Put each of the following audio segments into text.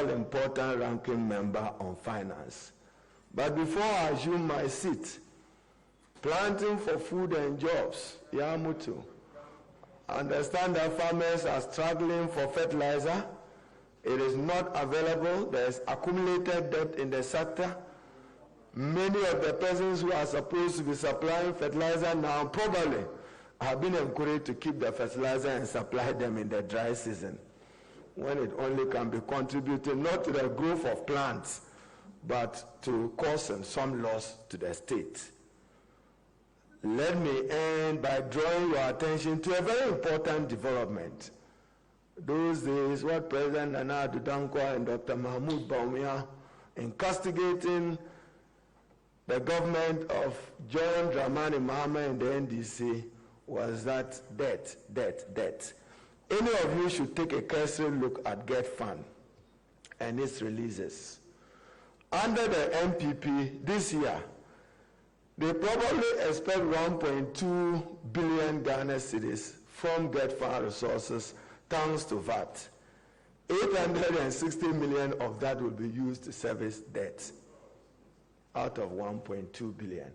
all-important ranking member on finance. But before I assume my seat, planting for food and jobs, Yamutu. Understand that farmers are struggling for fertilizer. It is not available. There is accumulated debt in the sector. Many of the persons who are supposed to be supplying fertilizer now probably have been encouraged to keep the fertilizer and supply them in the dry season, when it only can be contributing not to the growth of plants, but to causing some loss to the state. Let me end by drawing your attention to a very important development. Those days, what President Nana Addo Dankwa and Dr. Mahmoud Bawumia, in castigating the government of John Dramani Mahama and the NDC, was that debt. Any of you should take a cursory look at GET Fund and its releases. Under the MPP this year, they probably expect 1.2 billion Ghana cedis from GET Fund resources thanks to VAT. 860 million of that will be used to service debt out of 1.2 billion.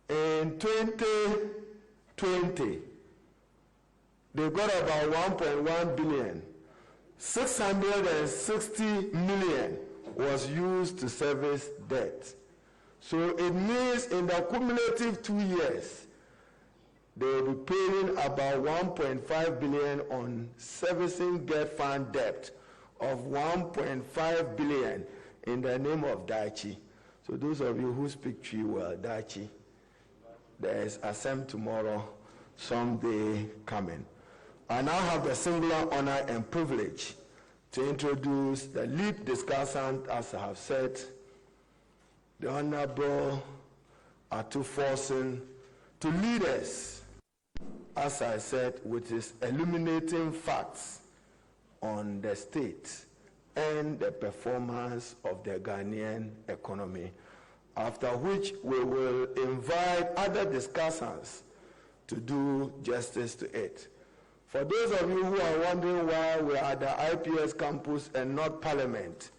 In 2020, they got about 1.1 billion. 660 million was used to service debt. So it means in the cumulative 2 years, they will be paying about 1.5 billion on servicing GET Fund debt of 1.5 billion in the name of Daichi. So those of you who speak Twi well, Daichi, there is Assem tomorrow, someday coming. I now have the singular honor and privilege to introduce the lead discussant, as I have said, the Honorable Atu Forson, to lead us, as I said, with his illuminating facts on the state and the performance of the Ghanaian economy, after which we will invite other discussants to do justice to it. For those of you who are wondering why we are at the IPS campus and not Parliament,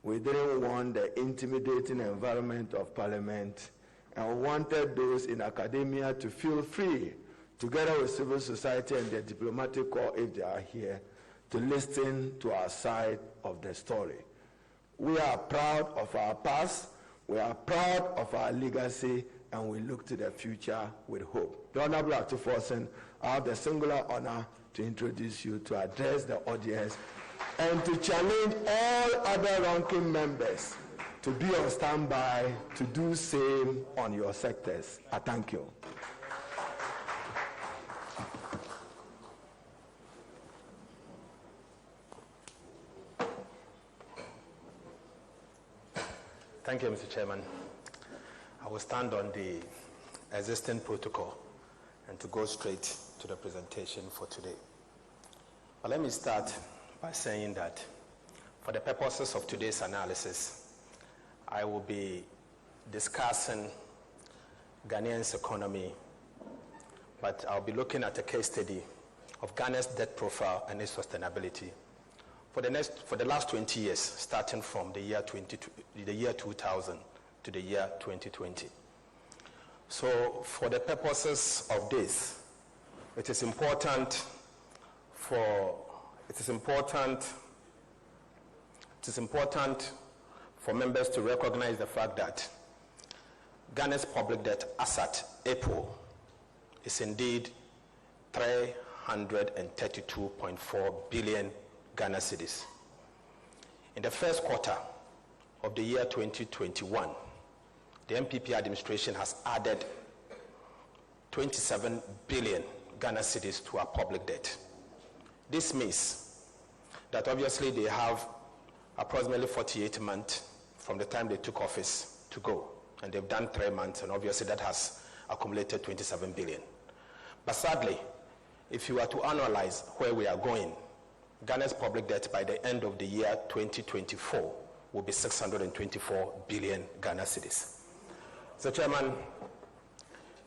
we didn't want the intimidating environment of Parliament, and we wanted those in academia to feel free, together with civil society and the diplomatic corps, if they are here, to listen to our side of the story. We are proud of our past, we are proud of our legacy, and we look to the future with hope. The Honorable Atu Forson, I have the singular honor to introduce you, to address the audience, and to challenge all other ranking members to be on standby to do same on your sectors. I thank you. Thank you, Mr. Chairman. I will stand on the existing protocol and to go straight to the presentation for today. But let me start by saying that for the purposes of today's analysis, I will be discussing Ghanaian's economy, but I'll be looking at a case study of Ghana's debt profile and its sustainability for the last 20 years, starting from the year 2000 to the year 2020. So for the purposes of this, it is important for members to recognize the fact that Ghana's public debt as at April is indeed 332.4 billion Ghana cedis. In the first quarter of the year 2021, the MPP administration has added 27 billion Ghana cedis to our public debt. This means that obviously they have approximately 48 months from the time they took office to go, and they've done 3 months, and obviously that has accumulated 27 billion. But sadly, if you were to analyze where we are going, Ghana's public debt by the end of the year 2024 will be 624 billion Ghana cedis. So, Chairman,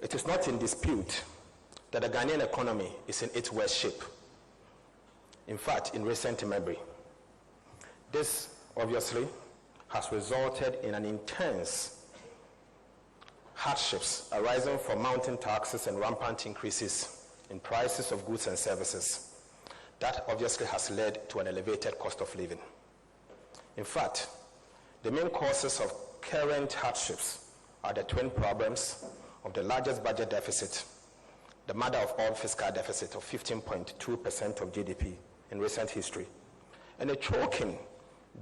it is not in dispute that the Ghanaian economy is in its worst shape. In fact, in recent memory, This obviously has resulted in an intense hardships arising from mounting taxes and rampant increases in prices of goods and services. That obviously has led to an elevated cost of living. In fact, the main causes of current hardships are the twin problems of the largest budget deficit, the mother of all fiscal deficit of 15.2% of GDP in recent history, and a choking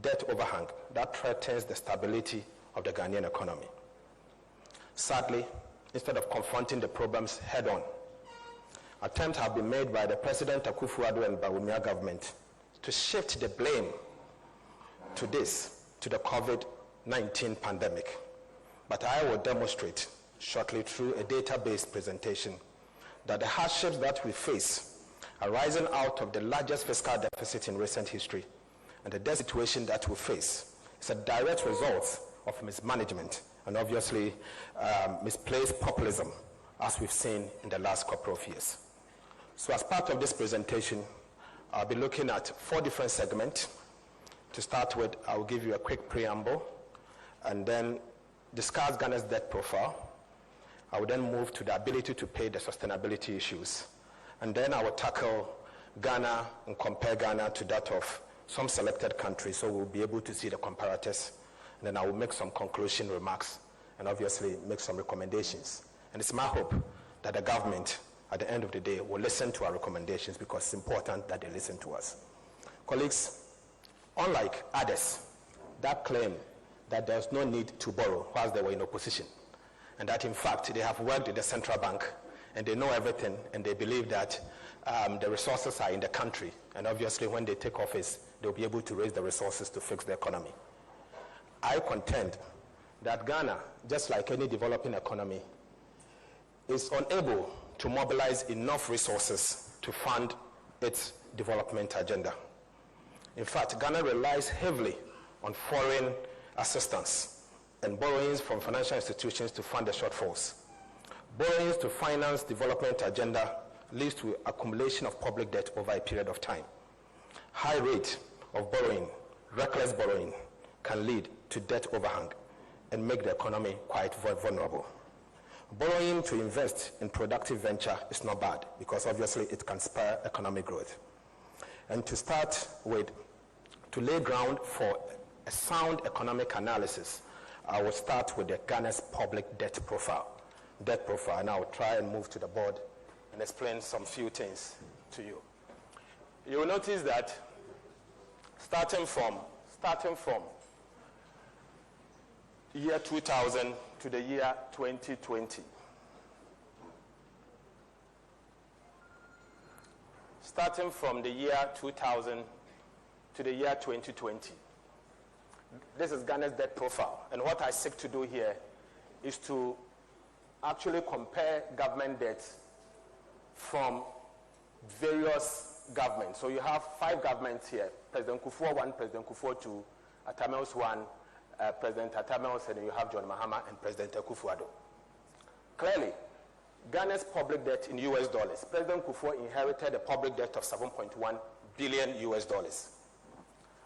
debt overhang that threatens the stability of the Ghanaian economy. Sadly, instead of confronting the problems head-on, attempts have been made by the President Akufo-Addo and Bawumia government to shift the blame to the COVID-19 pandemic. But I will demonstrate shortly through a data-based presentation that the hardships that we face arising out of the largest fiscal deficit in recent history and the debt situation that we face is a direct result of mismanagement and obviously misplaced populism, as we've seen in the last couple of years. So as part of this presentation, I'll be looking at 4 different segments. To start with, I will give you a quick preamble and then discuss Ghana's debt profile. I will then move to the ability to pay, the sustainability issues. And then I will tackle Ghana and compare Ghana to that of some selected countries, so we'll be able to see the comparators. And then I will make some conclusion remarks and obviously make some recommendations. And it's my hope that the government, at the end of the day, will listen to our recommendations because it's important that they listen to us. Colleagues, unlike others that claim that there's no need to borrow whilst they were in opposition, and that in fact they have worked in the central bank and they know everything and they believe that the resources are in the country, and obviously when they take office they'll be able to raise the resources to fix the economy. I contend that Ghana, just like any developing economy, is unable to mobilize enough resources to fund its development agenda. In fact, Ghana relies heavily on foreign assistance and borrowings from financial institutions to fund the shortfalls. Borrowings to finance development agenda leads to accumulation of public debt over a period of time. High rate of borrowing, reckless borrowing, can lead to debt overhang and make the economy quite vulnerable. Borrowing to invest in productive venture is not bad because obviously it can spur economic growth. And to start with, to lay ground for a sound economic analysis, I will start with the Ghana's public debt profile. And I will try and move to the board and explain some few things to you. You will notice that starting from year 2000 to the year 2020, starting from the year 2000 to the year 2020, this is Ghana's debt profile. And what I seek to do here is to actually compare government debt from various governments. So you have 5 governments here: President Kufuor 1, President Kufuor 2, Atamels 1, President Atamels, and then you have John Mahama and President Akufo-Addo. Clearly, Ghana's public debt in US dollars, President Kufuor inherited a public debt of $7.1 billion US dollars.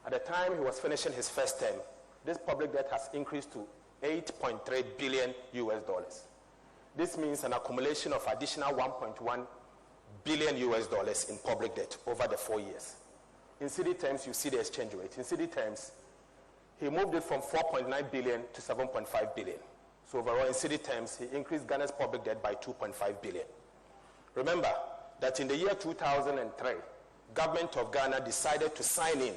At the time he was finishing his first term, this public debt has increased to $8.3 billion US dollars. This means an accumulation of additional $1.1 billion US dollars in public debt over the 4 years. In cedi terms, you see the exchange rate. In cedi terms, he moved it from 4.9 billion to 7.5 billion. So overall, in cedi terms, he increased Ghana's public debt by 2.5 billion. Remember that in the year 2003, government of Ghana decided to sign in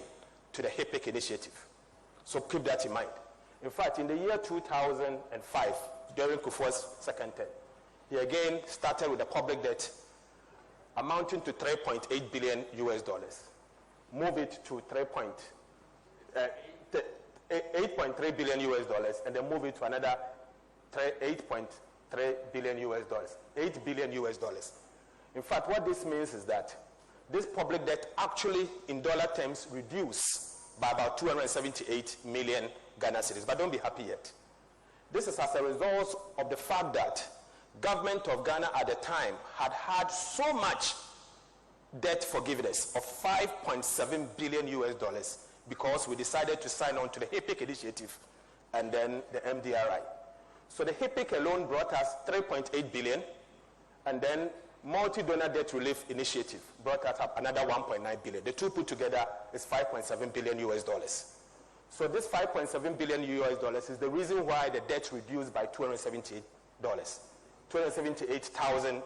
to the HIPIC initiative. So keep that in mind. In fact, in the year 2005, during Kufuor's second term, he again started with a public debt amounting to 3.8 billion US dollars. Move it to 8.3 billion US dollars, and then move it to another 8.3 billion US dollars, 8 billion US dollars. In fact, what this means is that this public debt actually, in dollar terms, reduced by about 278 million Ghana cedis. But don't be happy yet. This is as a result of the fact that government of Ghana at the time had so much debt forgiveness of 5.7 billion US dollars because we decided to sign on to the HIPIC initiative and then the MDRI. So the HIPIC alone brought us 3.8 billion, and then multi-donor debt relief initiative brought us up another 1.9 billion. The two put together is 5.7 billion US dollars. So this 5.7 billion US dollars is the reason why the debt reduced by $278,000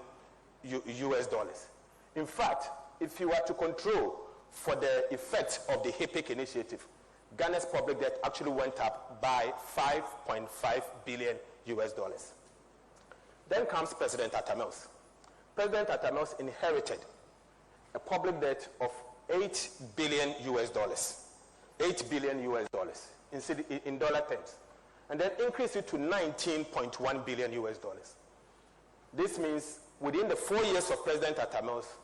US dollars. In fact, if you were to control for the effect of the HIPIC initiative, Ghana's public debt actually went up by 5.5 billion US dollars. Then comes President Atta Mills. President Atta Mills inherited a public debt of 8 billion US dollars. 8 billion US dollars in dollar terms, and then increased it to 19.1 billion US dollars. This means within the 4 years of President Atta Mills,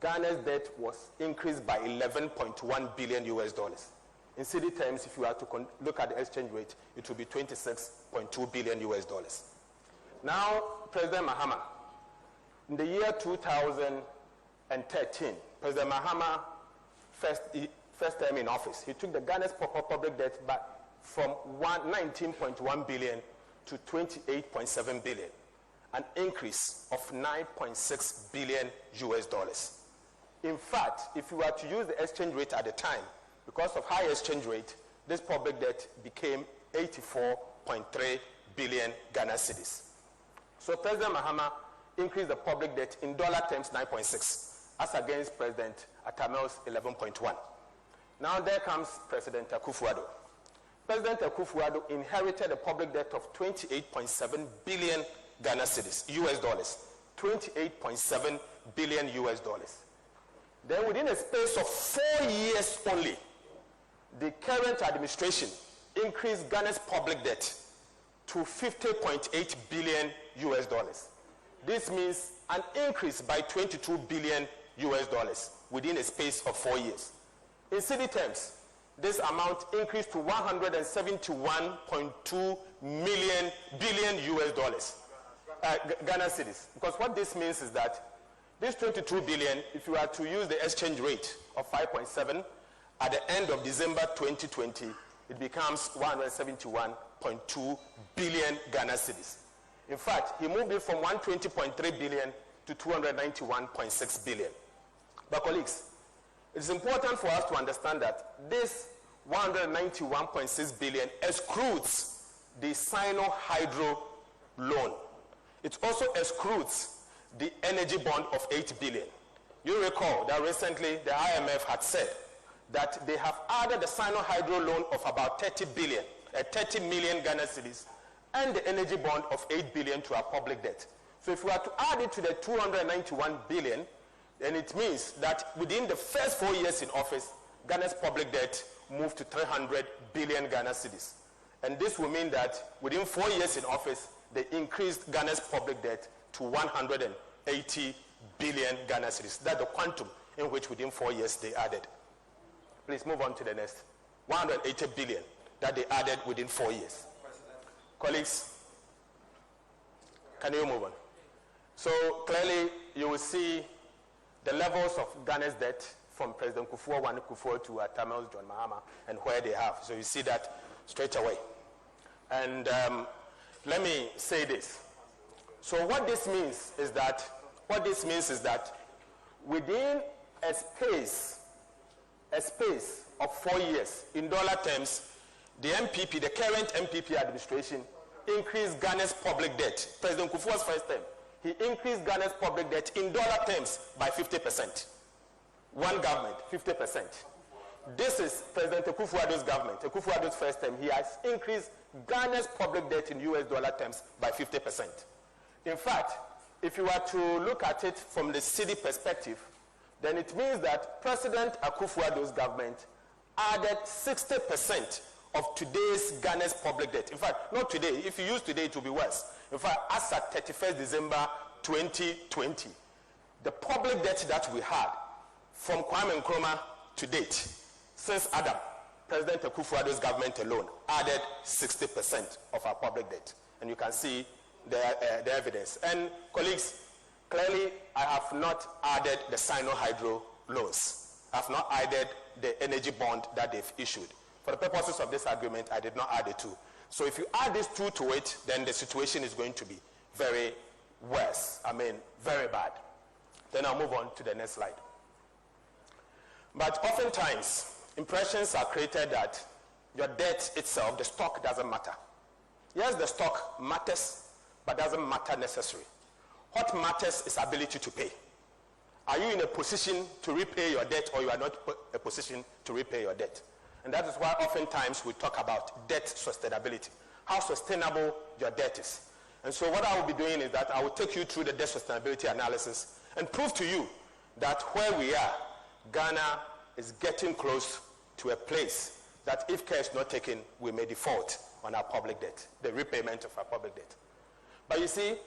Ghana's debt was increased by 11.1 billion US dollars. In cedi terms, if you are to look at the exchange rate, it will be 26.2 billion US dollars. Now, President Mahama, in the year 2013, President Mahama first term in office, he took the Ghana's public debt back from 19.1 billion to 28.7 billion, an increase of 9.6 billion US dollars. In fact, if you were to use the exchange rate at the time, because of high exchange rate, this public debt became 84.3 billion Ghana cedis. So President Mahama increased the public debt in dollar terms 9.6, as against President Atta Mills 11.1. Now there comes President Akufo-Addo. President Akufo-Addo inherited a public debt of 28.7 billion Ghana cedis, US dollars, 28.7 billion US dollars. Then within a space of 4 years only, the current administration increased Ghana's public debt to 50.8 billion US dollars. This means an increase by 22 billion US dollars within a space of 4 years. In cedi terms, this amount increased to 171.2 billion US dollars, Ghana cedis. Because what this means is that this 22 billion, if you are to use the exchange rate of 5.7, at the end of December 2020, it becomes 171.2 billion Ghana cedis. In fact, he moved it from 120.3 billion to 291.6 billion. But colleagues, it's important for us to understand that this 191.6 billion excludes the Sino-Hydro loan. It also excludes the energy bond of 8 billion. You recall that recently the IMF had said that they have added the Sino-Hydro loan of about 30 million Ghana cedis and the energy bond of 8 billion to our public debt. So if we are to add it to the 291 billion, then it means that within the first 4 years in office, Ghana's public debt moved to 300 billion Ghana cedis. And this will mean that within 4 years in office, they increased Ghana's public debt to 180 billion Ghana cedis. That's the quantum in which within 4 years they added. Please move on to the next. 180 billion that they added within 4 years. Colleagues, can you move on? So clearly you will see the levels of Ghana's debt from President Kufuor to Atta Mills, John Mahama, and where they have. So you see that straight away. And let me say this. So what this means is that within a space of 4 years, in dollar terms, the MPP, the current MPP administration, increased Ghana's public debt. President Kufuor's first term, he increased Ghana's public debt in dollar terms by 50%. One government, 50%. This is President Akufo-Addo's government. Akufo-Addo's first term, he has increased Ghana's public debt in US dollar terms by 50%. In fact, if you were to look at it from the cedi perspective, then it means that President Akufo-Addo's government added 60% of today's Ghana's public debt. In fact, not today. If you use today, it will be worse. In fact, as at 31st December 2020, the public debt that we had from Kwame Nkrumah to date, since Adam, President Akufo-Addo's government alone added 60% of our public debt. And you can see the evidence. And colleagues, clearly I have not added the Sino-Hydro loans. I've not added the energy bond that they've issued. For the purposes of this agreement, I did not add the two. So if you add these two to it, then the situation is going to be very worse. I mean, very bad. Then I'll move on to the next slide. But oftentimes, impressions are created that your debt itself, the stock, doesn't matter. Yes, the stock matters, but doesn't matter necessarily. What matters is ability to pay. Are you in a position to repay your debt, or you are not in a position to repay your debt? And that is why oftentimes we talk about debt sustainability, how sustainable your debt is. And so what I will be doing is that I will take you through the debt sustainability analysis and prove to you that where we are, Ghana is getting close to a place that if care is not taken, we may default on our public debt, the repayment of our public debt. But you see,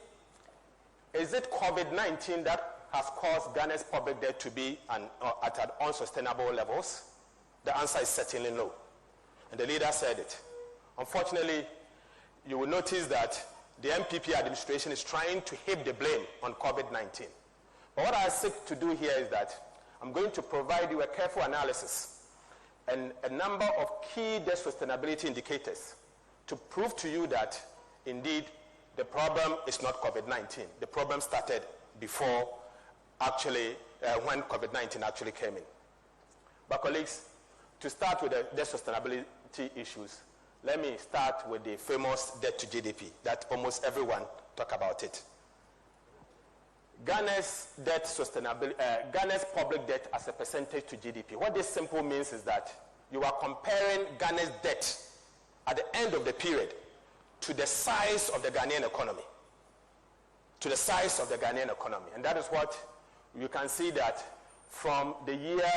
is it COVID-19 that has caused Ghana's public debt to be at unsustainable levels? The answer is certainly no. And the leader said it. Unfortunately, you will notice that the MPP administration is trying to heap the blame on COVID-19. But what I seek to do here is that I'm going to provide you a careful analysis and a number of key debt sustainability indicators to prove to you that indeed the problem is not COVID-19. The problem started before when COVID-19 actually came in. But colleagues, to start with the debt sustainability issues, let me start with the famous debt to GDP that almost everyone talk about it. Ghana's Ghana's public debt as a percentage to GDP. What this simply means is that you are comparing Ghana's debt at the end of the period to the size of the Ghanaian economy. To the size of the Ghanaian economy. And that is what you can see that from the year,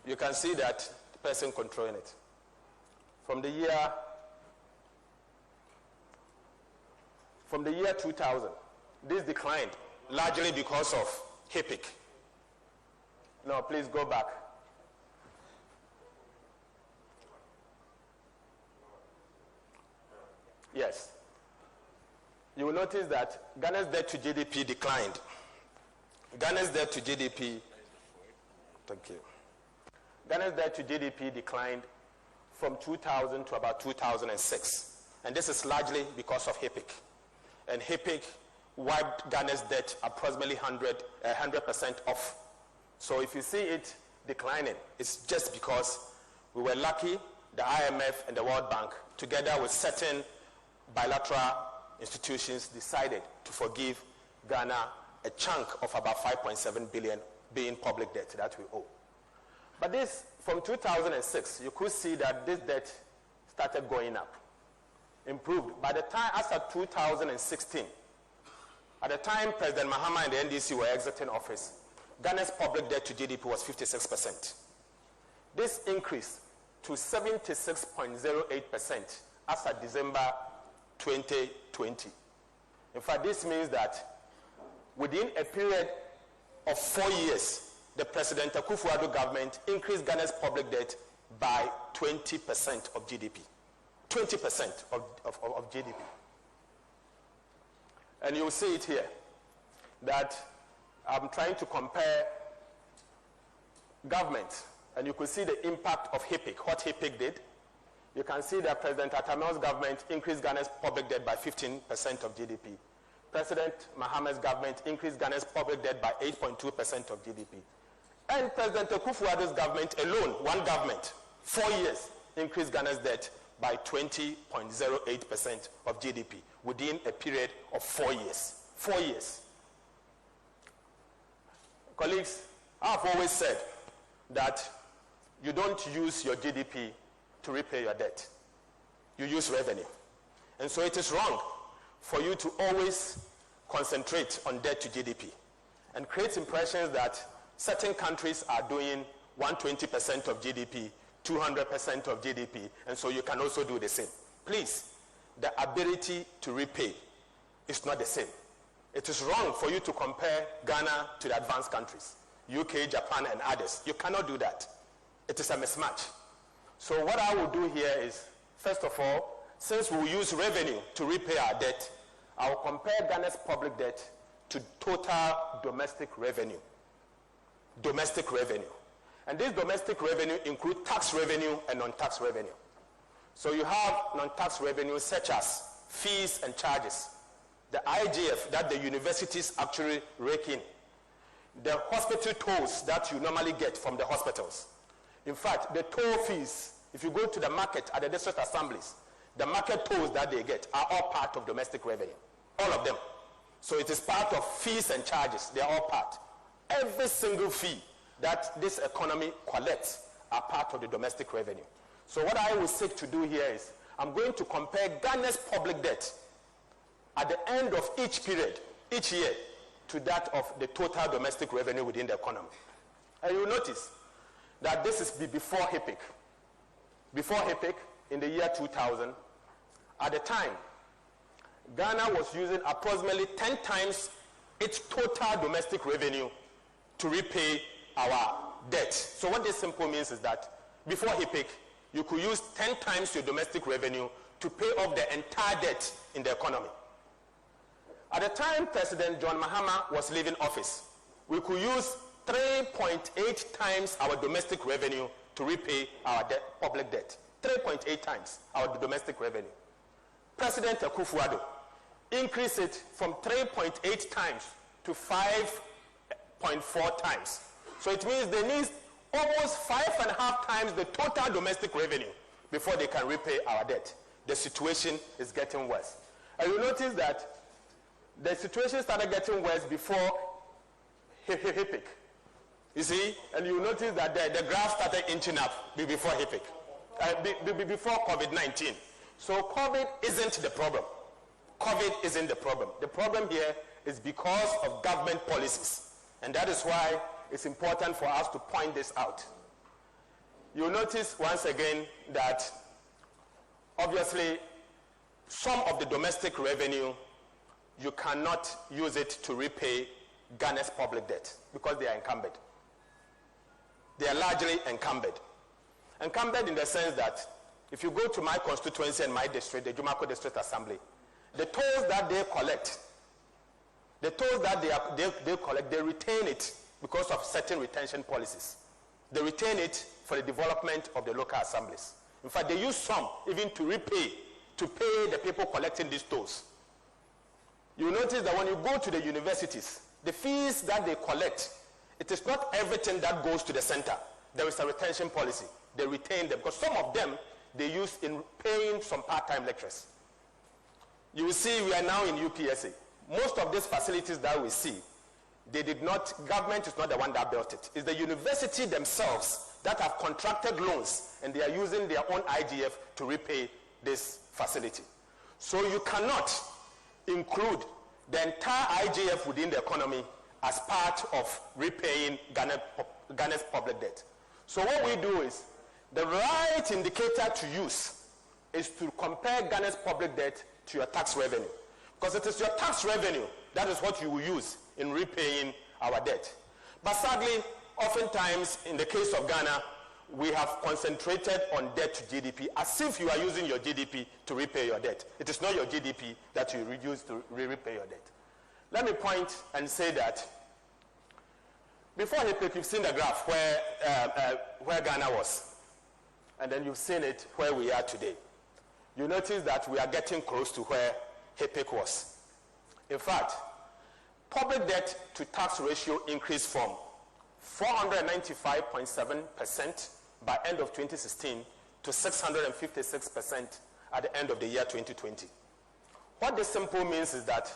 you can see that the person controlling it. From the year 2000, this declined largely because of HIPIC. No, please go back. Yes. You will notice that Ghana's debt to GDP declined. Ghana's debt to GDP, thank you. Ghana's debt to GDP declined from 2000 to about 2006. And this is largely because of HIPIC. And HIPIC wiped Ghana's debt approximately 100% off. So if you see it declining, it's just because we were lucky, the IMF and the World Bank, together with certain bilateral institutions, decided to forgive Ghana a chunk of about 5.7 billion being public debt that we owe. But this, from 2006, you could see that this debt started going up, improved. By the time, after 2016, at the time President Mahama and the NDC were exiting office, Ghana's public debt to GDP was 56%. This increased to 76.08% as of December 2020. In fact, this means that within a period of 4 years, the President Akufo-Addo government increased Ghana's public debt by 20% of GDP. 20% of GDP. And you'll see it here, that I'm trying to compare government, and you could see the impact of HIPIC, what HIPIC did. You can see that President Atameo's government increased Ghana's public debt by 15% of GDP. President Mahama's government increased Ghana's public debt by 8.2% of GDP. And President Akufo-Addo's government alone, one government, 4 years, increased Ghana's debt by 20.08% of GDP within a period of 4 years. 4 years. Colleagues, I've always said that you don't use your GDP to repay your debt. You use revenue. And so it is wrong for you to always concentrate on debt to GDP and create impressions that certain countries are doing 120% of GDP, 200% of GDP, and so you can also do the same. Please, the ability to repay is not the same. It is wrong for you to compare Ghana to the advanced countries, UK, Japan, and others. You cannot do that. It is a mismatch. So what I will do here is, first of all, since we will use revenue to repay our debt, I will compare Ghana's public debt to total domestic revenue. Domestic revenue. And this domestic revenue includes tax revenue and non-tax revenue. So you have non-tax revenue such as fees and charges, the IGF that the universities actually rake in, the hospital tolls that you normally get from the hospitals. In fact, the toll fees, if you go to the market at the district assemblies, the market tolls that they get are all part of domestic revenue, all of them. So it is part of fees and charges, they are all part. Every single fee that this economy collects are part of the domestic revenue. So what I will seek to do here is, I'm going to compare Ghana's public debt at the end of each period, each year, to that of the total domestic revenue within the economy. And you'll notice that this is before HIPIC. Before HIPIC, in the year 2000, at the time, Ghana was using approximately 10 times its total domestic revenue to repay our debt. So what this simply means is that before HIPIC, you could use 10 times your domestic revenue to pay off the entire debt in the economy. At the time President John Mahama was leaving office, we could use 3.8 times our domestic revenue to repay our public debt. 3.8 times our domestic revenue. President Akufo-Addo increased it from 3.8 times to 5.4 times. So it means they need almost 5.5 times the total domestic revenue before they can repay our debt. The situation is getting worse. And you notice that the situation started getting worse before HIPIC. You see, and you notice that the graph started inching up before HIPIC, before COVID-19. So COVID isn't the problem. COVID isn't the problem. The problem here is because of government policies. And that is why it's important for us to point this out. You'll notice once again that obviously some of the domestic revenue, you cannot use it to repay Ghana's public debt because they are encumbered. They are largely encumbered. Encumbered in the sense that if you go to my constituency and my district, the Jumako District Assembly, the tolls that they collect, they retain it because of certain retention policies. They retain it for the development of the local assemblies. In fact, they use some even to pay the people collecting these tolls. You notice that when you go to the universities, the fees that they collect, it is not everything that goes to the center. There is a retention policy. They retain them because some of them they use in paying some part-time lecturers. You will see we are now in UPSA. Most of these facilities that we see, government is not the one that built it. It's the university themselves that have contracted loans and they are using their own IGF to repay this facility. So you cannot include the entire IGF within the economy as part of repaying Ghana's public debt. So what we do is, the right indicator to use is to compare Ghana's public debt to your tax revenue. Because it is your tax revenue that is what you will use in repaying our debt. But sadly, oftentimes in the case of Ghana, we have concentrated on debt to GDP as if you are using your GDP to repay your debt. It is not your GDP that you use to repay your debt. Let me point and say that before HIPIC, you've seen the graph where Ghana was. And then you've seen it where we are today. You notice that we are getting close to where HIPIC was. In fact, public debt to tax ratio increased from 495.7% by end of 2016 to 656% at the end of the year 2020. What this simple means is that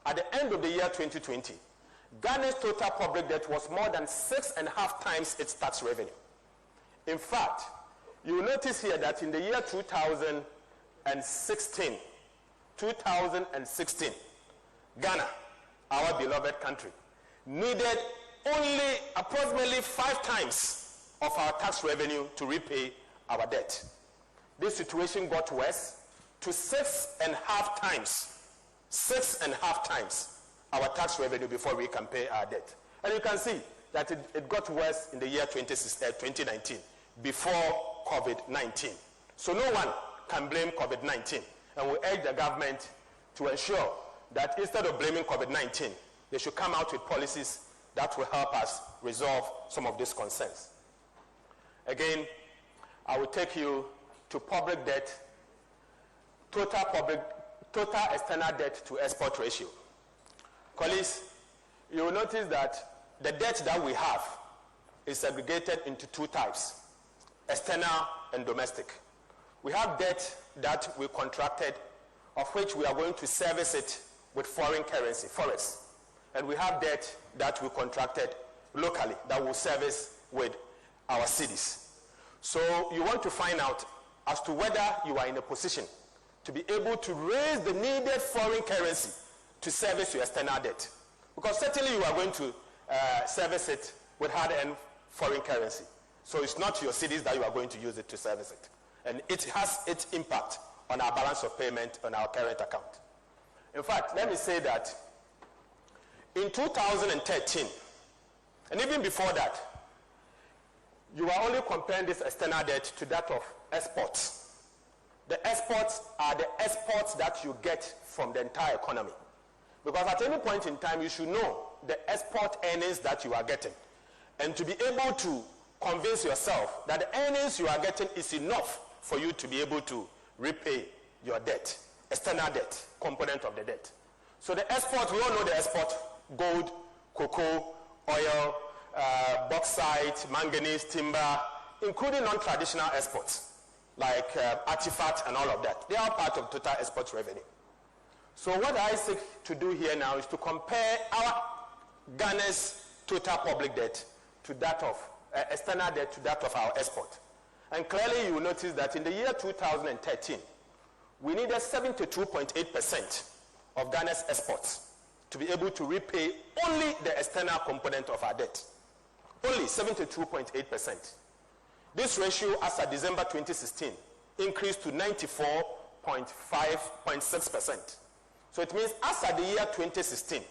at the end of the year 2020, Ghana's total public debt was more than 6.5 times its tax revenue. In fact, you will notice here that in the year 2016, Ghana, our beloved country, needed only approximately 5 times of our tax revenue to repay our debt. This situation got worse to 6.5 times our tax revenue before we can pay our debt. And you can see that it got worse in the year 2019, before COVID-19. So no one can blame COVID-19. And we urge the government to ensure that instead of blaming COVID-19, they should come out with policies that will help us resolve some of these concerns. Again, I will take you to public debt, total external debt to export ratio. Colleagues, you will notice that the debt that we have is segregated into two types, external and domestic. We have debt that we contracted, of which we are going to service it with foreign currency, forex. And we have debt that we contracted locally that will service with our cities. So you want to find out as to whether you are in a position to be able to raise the needed foreign currency to service your external debt. Because certainly you are going to service it with hard-earned foreign currency. So it's not your cities that you are going to use it to service it. And it has its impact on our balance of payment on our current account. In fact, let me say that in 2013, and even before that, you are only comparing this external debt to that of exports. The exports are the exports that you get from the entire economy. Because at any point in time, you should know the export earnings that you are getting. And to be able to convince yourself that the earnings you are getting is enough for you to be able to repay your debt, external debt, component of the debt. So the export, we all know the export, gold, cocoa, oil, bauxite, manganese, timber, including non-traditional exports, like artifact and all of that. They are part of total export revenue. So what I seek to do here now is to compare our Ghana's total public debt to that of, external debt to that of our export. And clearly you will notice that in the year 2013, we needed 72.8% of Ghana's exports to be able to repay only the external component of our debt. Only 72.8%. This ratio as of December 2016 increased to 94.6%. So it means as of the year 2016,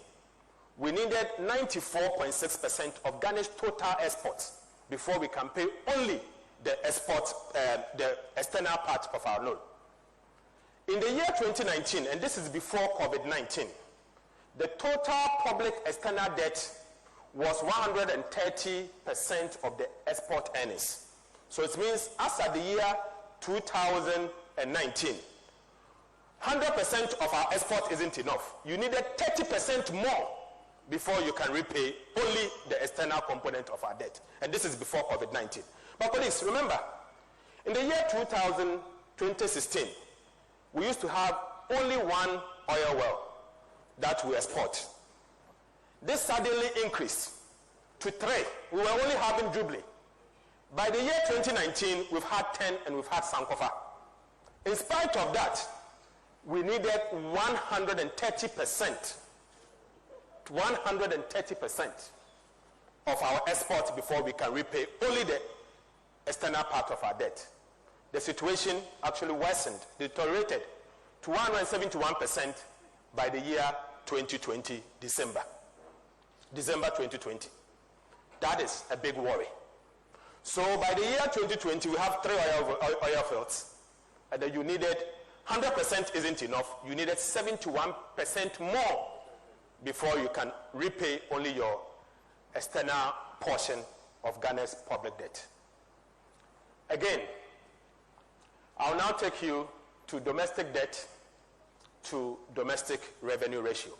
we needed 94.6% of Ghana's total exports before we can pay only the export, the external part of our loan. In the year 2019, and this is before COVID-19, the total public external debt was 130% of the export earnings. So it means as of the year 2019, 100% of our export isn't enough. You needed 30% more before you can repay only the external component of our debt. And this is before COVID-19. But colleagues, remember, in the year 2016, we used to have only one oil well that we export. This suddenly increased to 3. We were only having Jubilee. By the year 2019, we've had 10 and we've had Sankofa. In spite of that, we needed 130% of our exports before we can repay only the external part of our debt. The situation actually worsened, deteriorated to 171% by the year 2020, December 2020. That is a big worry. So by the year 2020, we have 3 oil fields, and then you needed 100% isn't enough. You needed 71% more before you can repay only your external portion of Ghana's public debt. Again, I'll now take you to domestic debt to domestic revenue ratio.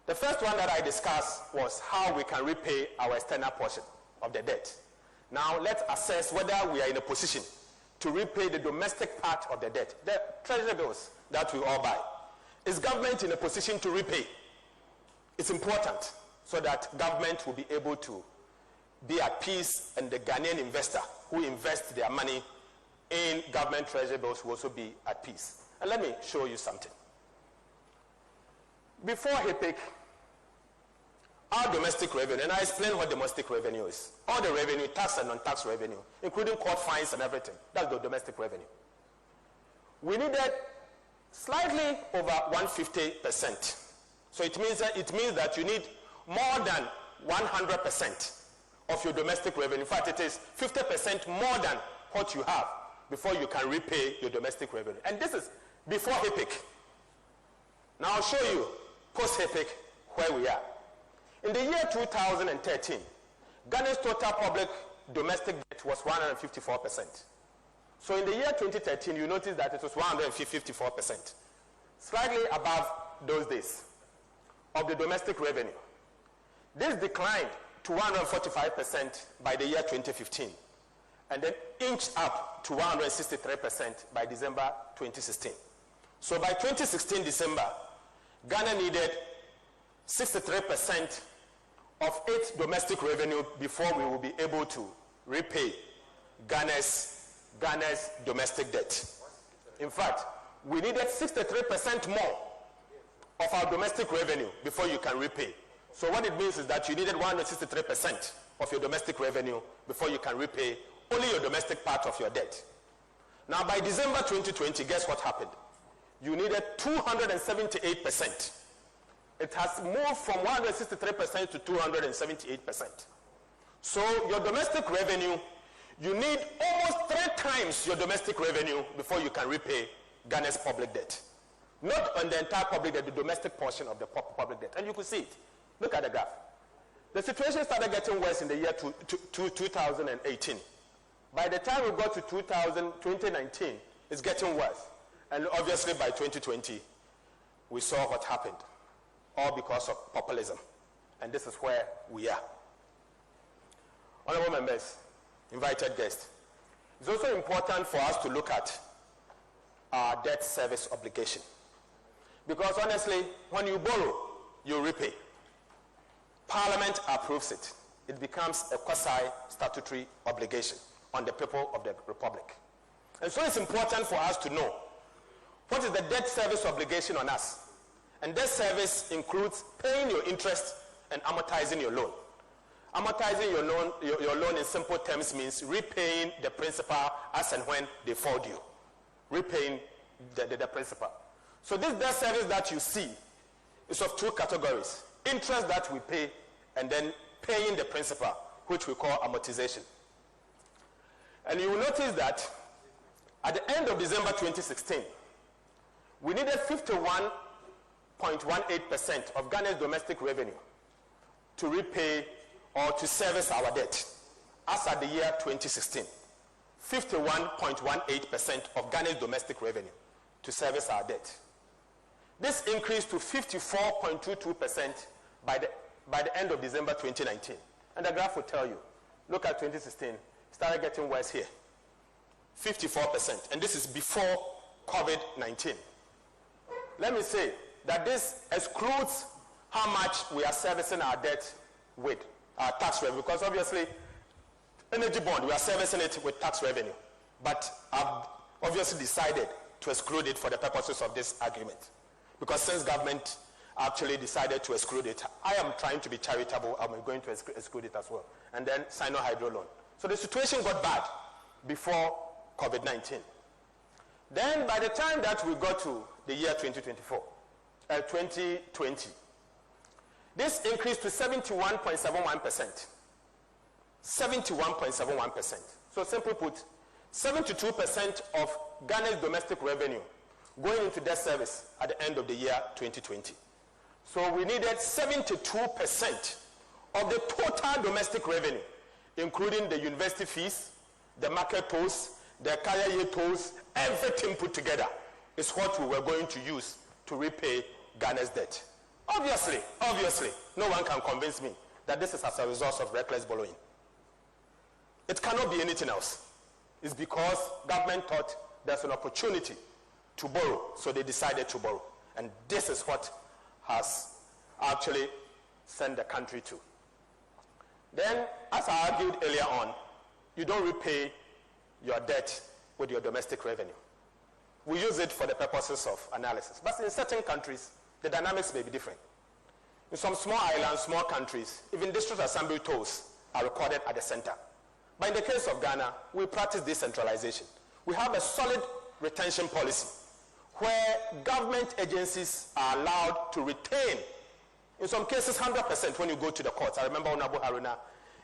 The first one that I discussed was how we can repay our external portion of the debt. Now let's assess whether we are in a position to repay the domestic part of the debt, the treasury bills that we all buy. Is government in a position to repay? It's important so that government will be able to be at peace, and the Ghanaian investor who invests their money in government treasury bills will also be at peace. And let me show you something. Before HIPIC, our domestic revenue, and I explain what domestic revenue is. All the revenue, tax and non-tax revenue, including court fines and everything, that's the domestic revenue. We needed slightly over 150%. So it means that you need more than 100% of your domestic revenue. In fact, it is 50% more than what you have before you can repay your domestic revenue. And this is before HIPIC. Now I'll show you post-HIPIC where we are. In the year 2013, Ghana's total public domestic debt was 154%. So in the year 2013, you notice that it was 154%, slightly above those days of the domestic revenue. This declined to 145% by the year 2015, and then inched up to 163% by December 2016. So by 2016 December, Ghana needed 63% of its domestic revenue before we will be able to repay Ghana's domestic debt. In fact, we needed 63% more of our domestic revenue before you can repay. So what it means is that you needed 163% of your domestic revenue before you can repay only your domestic part of your debt. Now by December 2020, guess what happened? You needed 278%. It has moved from 163% to 278%. So your domestic revenue, you need almost 3 times your domestic revenue before you can repay Ghana's public debt. Not on the entire public debt, the domestic portion of the public debt. And you could see it. Look at the graph. The situation started getting worse in the year 2018. By the time we got to 2019, it's getting worse. And obviously by 2020, we saw what happened. All because of populism. And this is where we are. Honorable members, invited guests, it's also important for us to look at our debt service obligation. Because honestly, when you borrow, you repay. Parliament approves it. It becomes a quasi-statutory obligation on the people of the Republic. And so it's important for us to know what is the debt service obligation on us. And debt service includes paying your interest and amortizing your loan. Amortizing your loan in simple terms means repaying the principal as and when they fall due. Repaying the principal. So this debt service that you see is of 2 categories. Interest that we pay, and then paying the principal, which we call amortization. And you will notice that at the end of December 2016, we needed 51.18% of Ghana's domestic revenue to repay or to service our debt, as at the year 2016. 51.18% of Ghana's domestic revenue to service our debt. This increased to 54.22% by the end of December 2019. And the graph will tell you, look at 2016, started getting worse here. 54%, and this is before COVID-19. Let me say that this excludes how much we are servicing our debt with our tax revenue, because obviously energy bond, we are servicing it with tax revenue, but I've obviously decided to exclude it for the purposes of this argument, because since government actually decided to exclude it, I am trying to be charitable. I'm going to exclude it as well. And then Sino-Hydro loan. So the situation got bad before COVID-19. Then by the time that we got to the year 2020, this increased to 71.71%. 71.71%. So simply put, 72% of Ghana's domestic revenue going into debt service at the end of the year 2020. So we needed 72% of the total domestic revenue, including the university fees, the market tolls, the Kaya tolls, everything put together is what we were going to use to repay Ghana's debt. Obviously, no one can convince me that this is as a result of reckless borrowing. It cannot be anything else. It's because government thought there's an opportunity to borrow, so they decided to borrow. And this is what has actually sent the country to. Then, as I argued earlier on, you don't repay your debt with your domestic revenue. We use it for the purposes of analysis. But in certain countries, the dynamics may be different. In some small islands, small countries, even district assembly tolls are recorded at the center. But in the case of Ghana, we practice decentralization. We have a solid retention policy where government agencies are allowed to retain, in some cases 100% when you go to the courts. I remember Honorable Haruna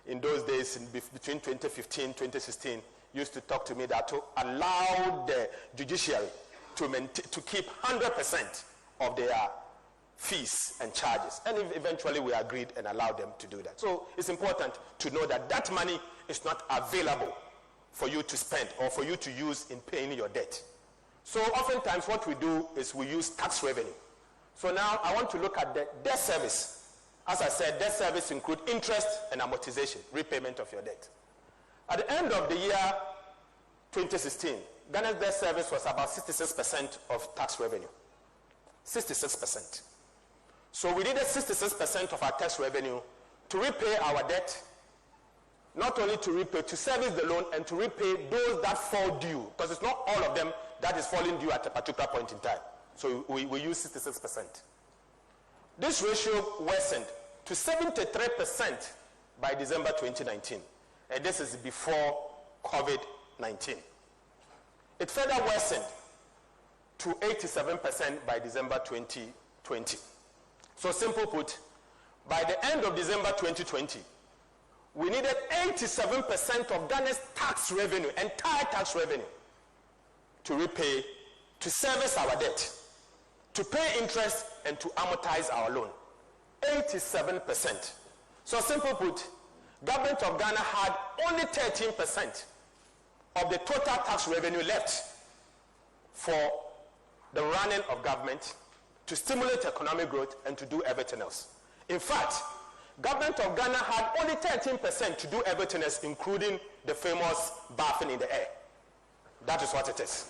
in those days, between 2015 and 2016, used to talk to me that to allow the judiciary to keep 100% of their fees and charges. And eventually we agreed and allowed them to do that. So it's important to know that that money is not available for you to spend or for you to use in paying your debt. So oftentimes what we do is we use tax revenue. So now I want to look at the debt service. As I said, debt service includes interest and amortization, repayment of your debt. At the end of the year 2016, Ghana's debt service was about 66% of tax revenue. 66%. So we needed 66% of our tax revenue to repay our debt, not only to repay, to service the loan and to repay those that fall due, because it's not all of them that is falling due at a particular point in time. So we use 66%. This ratio worsened to 73% by December 2019. And this is before COVID-19. It further worsened to 87% by December 2020. So simple put, by the end of December 2020, we needed 87% of Ghana's tax revenue, entire tax revenue, to repay, to service our debt, to pay interest, and to amortize our loan. 87%. So simple put, government of Ghana had only 13% of the total tax revenue left for the running of government, to stimulate economic growth, and to do everything else. In fact, government of Ghana had only 13% to do everything else, including the famous bathing in the air. That is what it is.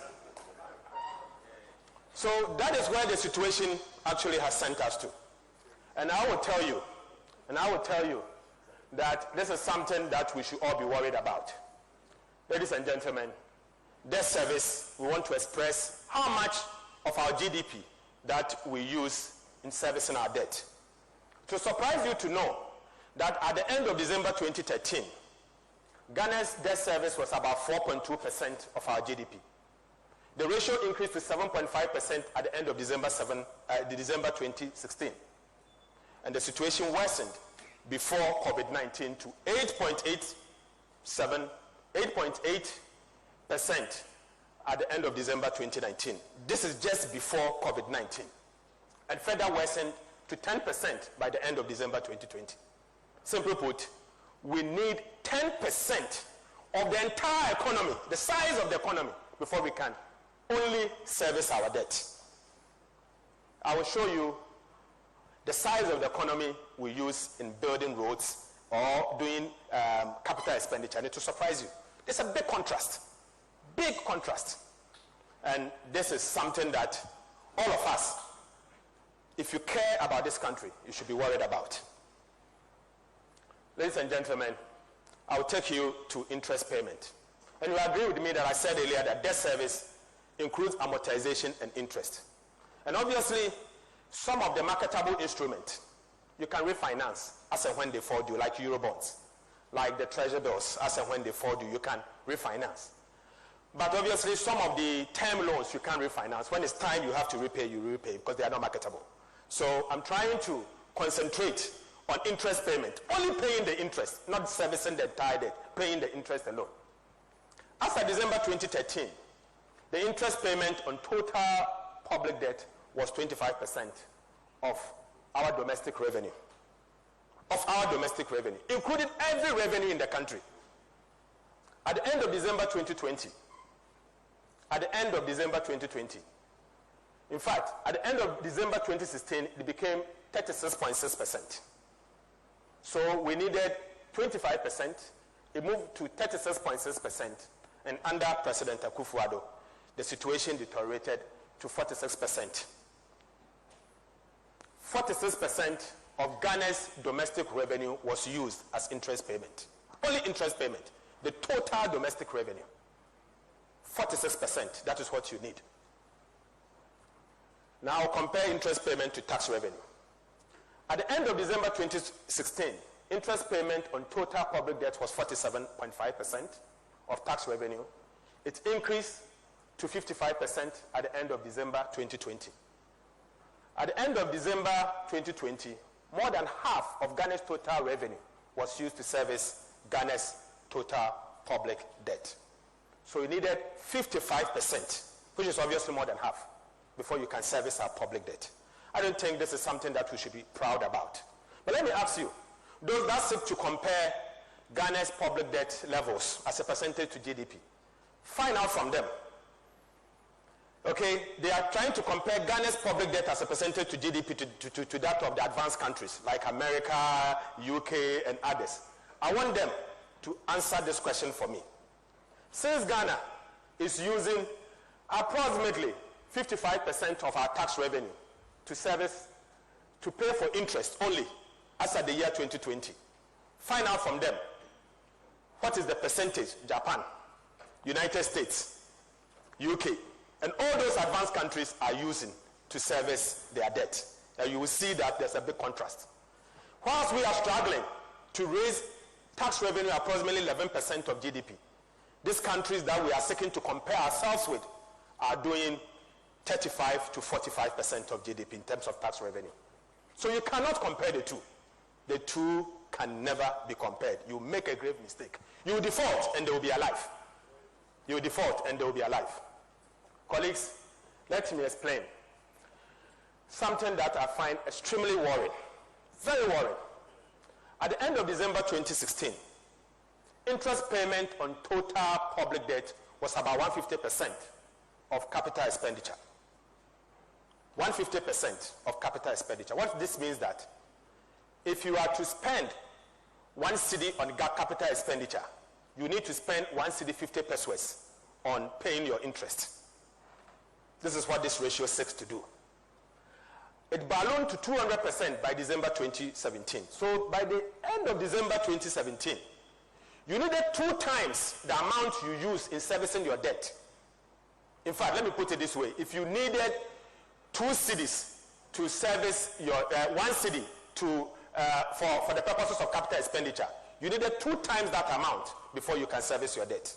So that is where the situation actually has sent us to. And I will tell you that this is something that we should all be worried about. Ladies and gentlemen, debt service, we want to express how much of our GDP that we use in servicing our debt. To surprise you to know that at the end of December 2013, Ghana's debt service was about 4.2% of our GDP. The ratio increased to 7.5% at the end of December 2016. And the situation worsened before COVID-19 to 8.8% at the end of December 2019. This is just before COVID-19. And further worsened to 10% by the end of December 2020. Simply put, we need 10% of the entire economy, the size of the economy, before we can only service our debt. I will show you the size of the economy we use in building roads or doing capital expenditure, and it will surprise you. There's a big contrast. Big contrast. And this is something that all of us, if you care about this country, you should be worried about. Ladies and gentlemen, I will take you to interest payment. And you agree with me that I said earlier that debt service includes amortization and interest. And obviously, some of the marketable instruments you can refinance as and when they fall due, like Eurobonds, like the treasury bills, as and when they fall due, you can refinance. But obviously, some of the term loans you can't refinance. When it's time you have to repay, you repay because they are not marketable. So I'm trying to concentrate on interest payment, only paying the interest, not servicing the entire debt, paying the interest alone. As of December 2013, the interest payment on total public debt was 25% of our domestic revenue. Including every revenue in the country. At the end of December 2020, in fact, at the end of December 2016, it became 36.6%. So we needed 25%. It moved to 36.6%. And under President Akufo-Addo, the situation deteriorated to 46%. 46% of Ghana's domestic revenue was used as interest payment. Only interest payment. The total domestic revenue. 46%. That is what you need. Now compare interest payment to tax revenue. At the end of December 2016, interest payment on total public debt was 47.5% of tax revenue. It increased to 55% at the end of December 2020. At the end of December 2020, more than half of Ghana's total revenue was used to service Ghana's total public debt. So you needed 55%, which is obviously more than half, before you can service our public debt. I don't think this is something that we should be proud about. But let me ask you, those that seek to compare Ghana's public debt levels as a percentage to GDP, find out from them. Okay, they are trying to compare Ghana's public debt as a percentage to GDP to that of the advanced countries like America, UK, and others. I want them to answer this question for me. Since Ghana is using approximately 55% of our tax revenue to pay for interest only as at the year 2020, find out from them what is the percentage Japan, United States, UK, and all those advanced countries are using to service their debt. And you will see that there's a big contrast. Whilst we are struggling to raise tax revenue approximately 11% of GDP, these countries that we are seeking to compare ourselves with are doing 35 to 45% of GDP in terms of tax revenue. So you cannot compare the two. The two can never be compared. You make a grave mistake. You will default and they will be alive. You will default and they will be alive. Colleagues, let me explain something that I find extremely worrying, very worrying. At the end of December 2016, interest payment on total public debt was about 150% of capital expenditure. 150% of capital expenditure. What this means that if you are to spend 1 cedi on capital expenditure, you need to spend 1 cedi 50 pesos on paying your interest. This is what this ratio seeks to do. It ballooned to 200% by December 2017. So by the end of December 2017, you needed 2 times the amount you use in servicing your debt. In fact, let me put it this way. If you needed 2 cedis to service your 1 cedi for the purposes of capital expenditure, you needed 2 times that amount before you can service your debt.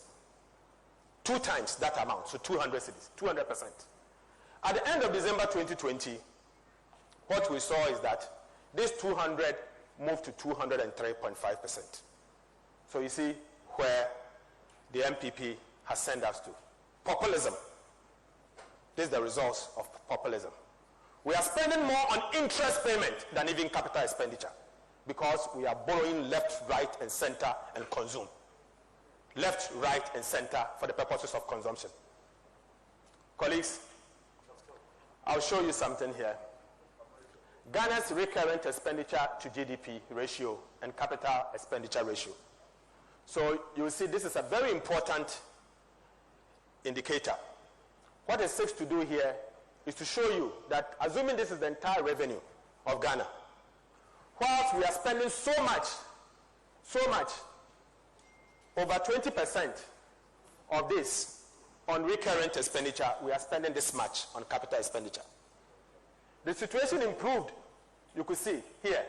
2 times that amount, so 200 cedis, 200%. At the end of December 2020, what we saw is that this 200 moved to 203.5%. So you see where the MPP has sent us to. Populism. This is the results of populism. We are spending more on interest payment than even capital expenditure because we are borrowing left, right, and center and consume. Left, right, and center for the purposes of consumption. Colleagues, I'll show you something here. Ghana's recurrent expenditure to GDP ratio and capital expenditure ratio. So you will see this is a very important indicator. What it seeks to do here is to show you that, assuming this is the entire revenue of Ghana, whilst we are spending so much, over 20% of this on recurrent expenditure, we are spending this much on capital expenditure. The situation improved, you could see here.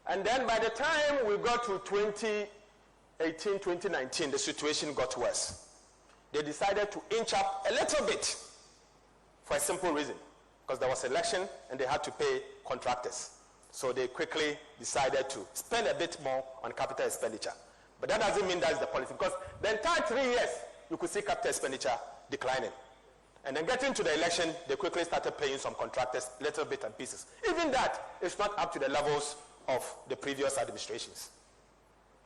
And then by the time we got to 2018, 2019, the situation got worse. They decided to inch up a little bit for a simple reason, because there was election and they had to pay contractors. So they quickly decided to spend a bit more on capital expenditure. But that doesn't mean that's the policy, because the entire 3 years, you could see capital expenditure declining. And then getting to the election, they quickly started paying some contractors little bit and pieces. Even that is not up to the levels of the previous administrations.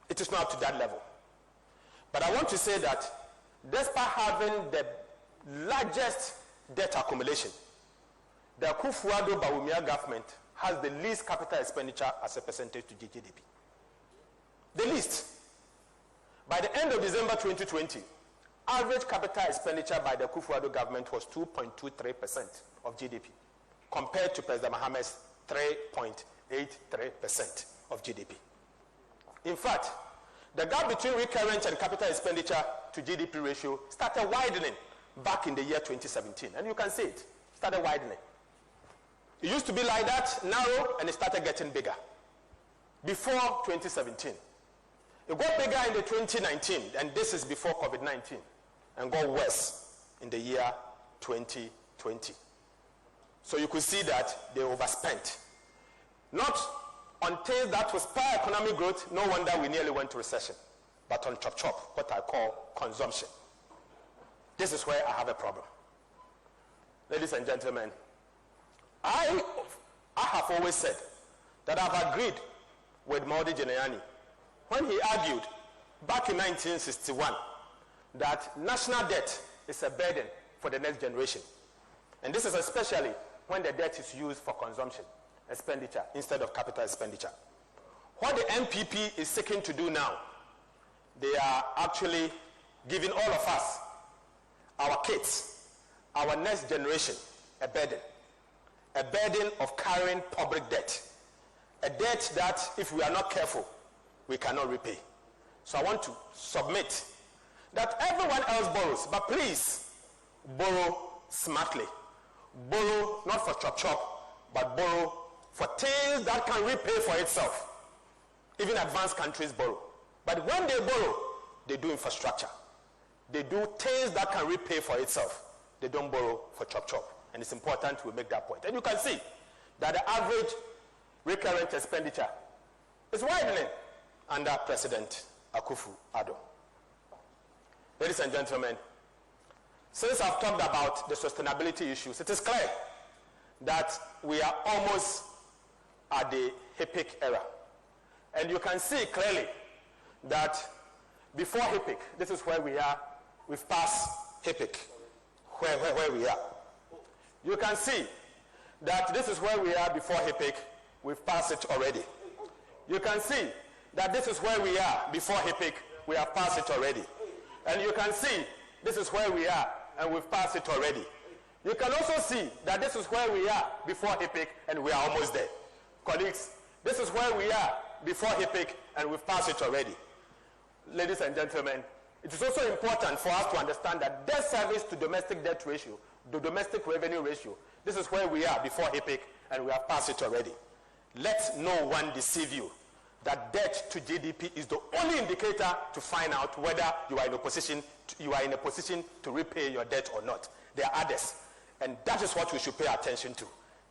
It is not up to that level. But I want to say that despite having the largest debt accumulation, the Akufo-Addo-Bawumia government has the least capital expenditure as a percentage to GDP. The least. By the end of December 2020, average capital expenditure by the Akufo-Addo government was 2.23% of GDP, compared to President Mohammed's 3.83% of GDP. In fact, the gap between recurrent and capital expenditure to GDP ratio started widening back in the year 2017. And you can see it started widening. It used to be like that, narrow, and it started getting bigger. Before 2017. It got bigger in the 2019, and this is before COVID-19, and got worse in the year 2020. So you could see that they overspent. Not on things that will spur economic growth, no wonder we nearly went to recession, but on chop-chop, what I call consumption. This is where I have a problem. Ladies and gentlemen, I have always said that I've agreed with Maudi Jeneani when he argued back in 1961 that national debt is a burden for the next generation. And this is especially when the debt is used for consumption, expenditure, instead of capital expenditure. What the NPP is seeking to do now, they are actually giving all of us, our kids, our next generation, a burden of carrying public debt, a debt that if we are not careful, we cannot repay. So I want to submit that everyone else borrows, but please borrow smartly. Borrow not for chop, but borrow for things that can repay for itself. Even advanced countries borrow. But when they borrow, they do infrastructure. They do things that can repay for itself. They don't borrow for chop. And it's important we make that point. And you can see that the average recurrent expenditure is widening under President Akufo-Addo. Ladies and gentlemen, since I've talked about the sustainability issues, it is clear that we are almost at the HIPC era. And you can see clearly that before HIPC, this is where we are. We've passed HIPC, where we are. You can see that this is where we are before HIPC. We've passed it already. You can see that this is where we are before HIPC. We have passed it already. And you can see this is where we are, and we've passed it already. You can also see that this is where we are before HIPC, and we are almost there. Colleagues, this is where we are before HIPC, and we've passed it already. Ladies and gentlemen, it is also important for us to understand that debt service to domestic debt ratio, the domestic revenue ratio, this is where we are before HIPC, and we have passed it already. Let no one deceive you that debt to GDP is the only indicator to find out whether you are in a position to repay your debt or not. There are others, and that is what we should pay attention to.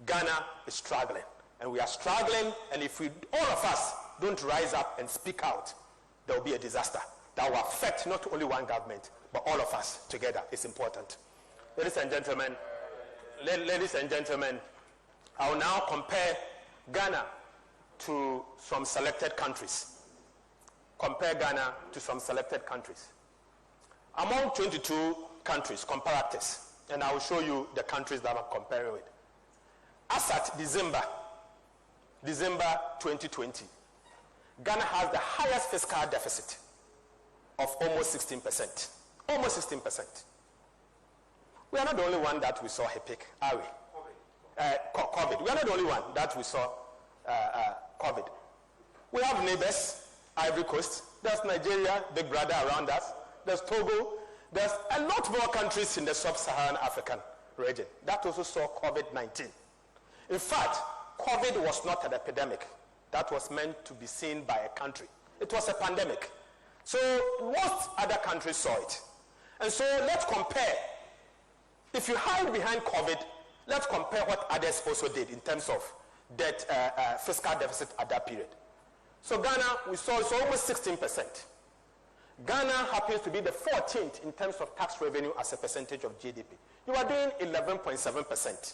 Ghana is struggling, and we are struggling, and if all of us don't rise up and speak out, there will be a disaster that will affect not only one government, but all of us together. It's important. Ladies and gentlemen, I will now compare Ghana to some selected countries. Compare Ghana to some selected countries. Among 22 countries, comparators, and I will show you the countries that I'm comparing with. As at December 2020, Ghana has the highest fiscal deficit of almost 16%. Almost 16%. We are not the only one that we saw HIPC, are we? COVID. We are not the only one that we saw COVID. We have neighbors, Ivory Coast, there's Nigeria, big brother around us, there's Togo, there's a lot more countries in the sub-Saharan African region that also saw COVID-19. In fact, COVID was not an epidemic that was meant to be seen by a country. It was a pandemic. So most other countries saw it. And so let's compare. If you hide behind COVID, let's compare what others also did in terms of debt, fiscal deficit at that period. So Ghana, we saw it's almost 16%. Ghana happens to be the 14th in terms of tax revenue as a percentage of GDP. You are doing 11.7%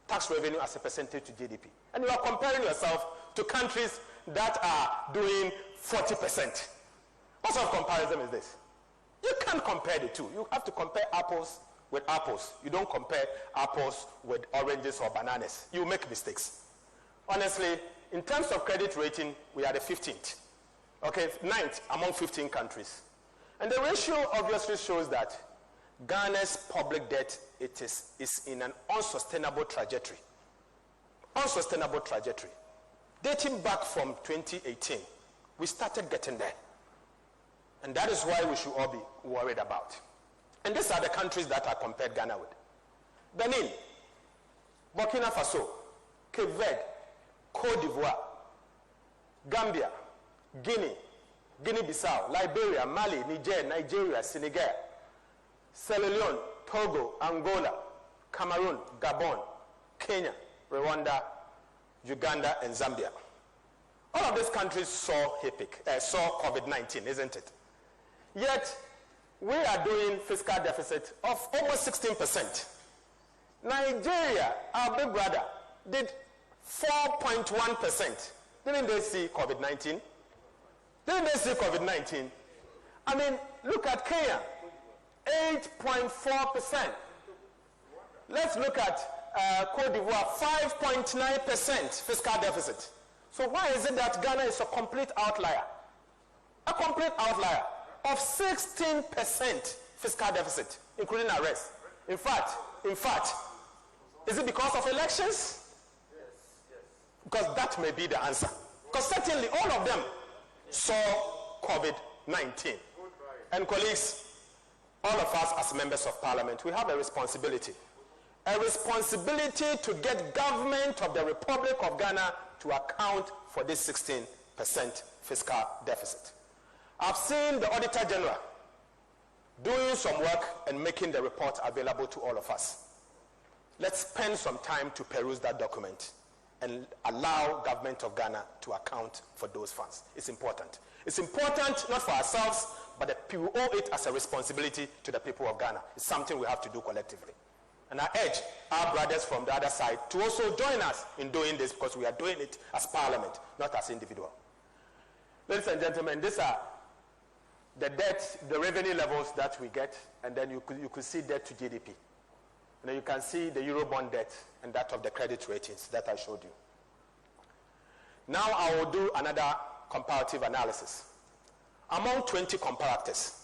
tax revenue as a percentage to GDP. And you are comparing yourself to countries that are doing 40%. What sort of comparison is this? You can't compare the two. You have to compare apples with apples. You don't compare apples with oranges or bananas. You make mistakes. Honestly, in terms of credit rating, we are the 15th. Okay, 9th among 15 countries. And the ratio obviously shows that Ghana's public debt is in an unsustainable trajectory. Unsustainable trajectory. Dating back from 2018, we started getting there. And that is why we should all be worried about. And these are the countries that I compared Ghana with. Benin, Burkina Faso, Cape Verde, Cote d'Ivoire, Gambia, Guinea, Guinea-Bissau, Liberia, Mali, Niger, Nigeria, Senegal, Sierra Leone, Togo, Angola, Cameroon, Gabon, Kenya, Rwanda, Uganda, and Zambia. All of these countries saw COVID-19, isn't it? Yet, we are doing fiscal deficit of almost 16%. Nigeria, our big brother, did 4.1%. Didn't they see COVID-19? Didn't they see COVID-19? I mean, look at Kenya, 8.4%. Let's look at Cote d'Ivoire, 5.9% fiscal deficit. So why is it that Ghana is a complete outlier? A complete outlier of 16% fiscal deficit, including arrests. In fact, is it because of elections? Yes. Because that may be the answer. Because certainly all of them saw COVID-19. And colleagues, all of us as members of parliament, we have a responsibility. A responsibility to get government of the Republic of Ghana to account for this 16% fiscal deficit. I've seen the Auditor General doing some work and making the report available to all of us. Let's spend some time to peruse that document and allow government of Ghana to account for those funds. It's important. It's important not for ourselves, but we owe it as a responsibility to the people of Ghana. It's something we have to do collectively. And I urge our brothers from the other side to also join us in doing this, because we are doing it as parliament, not as individual. Ladies and gentlemen, these are the debt, the revenue levels that we get, and then you could see debt to GDP. And then you can see the Eurobond debt and that of the credit ratings that I showed you. Now I will do another comparative analysis. Among 20 comparators,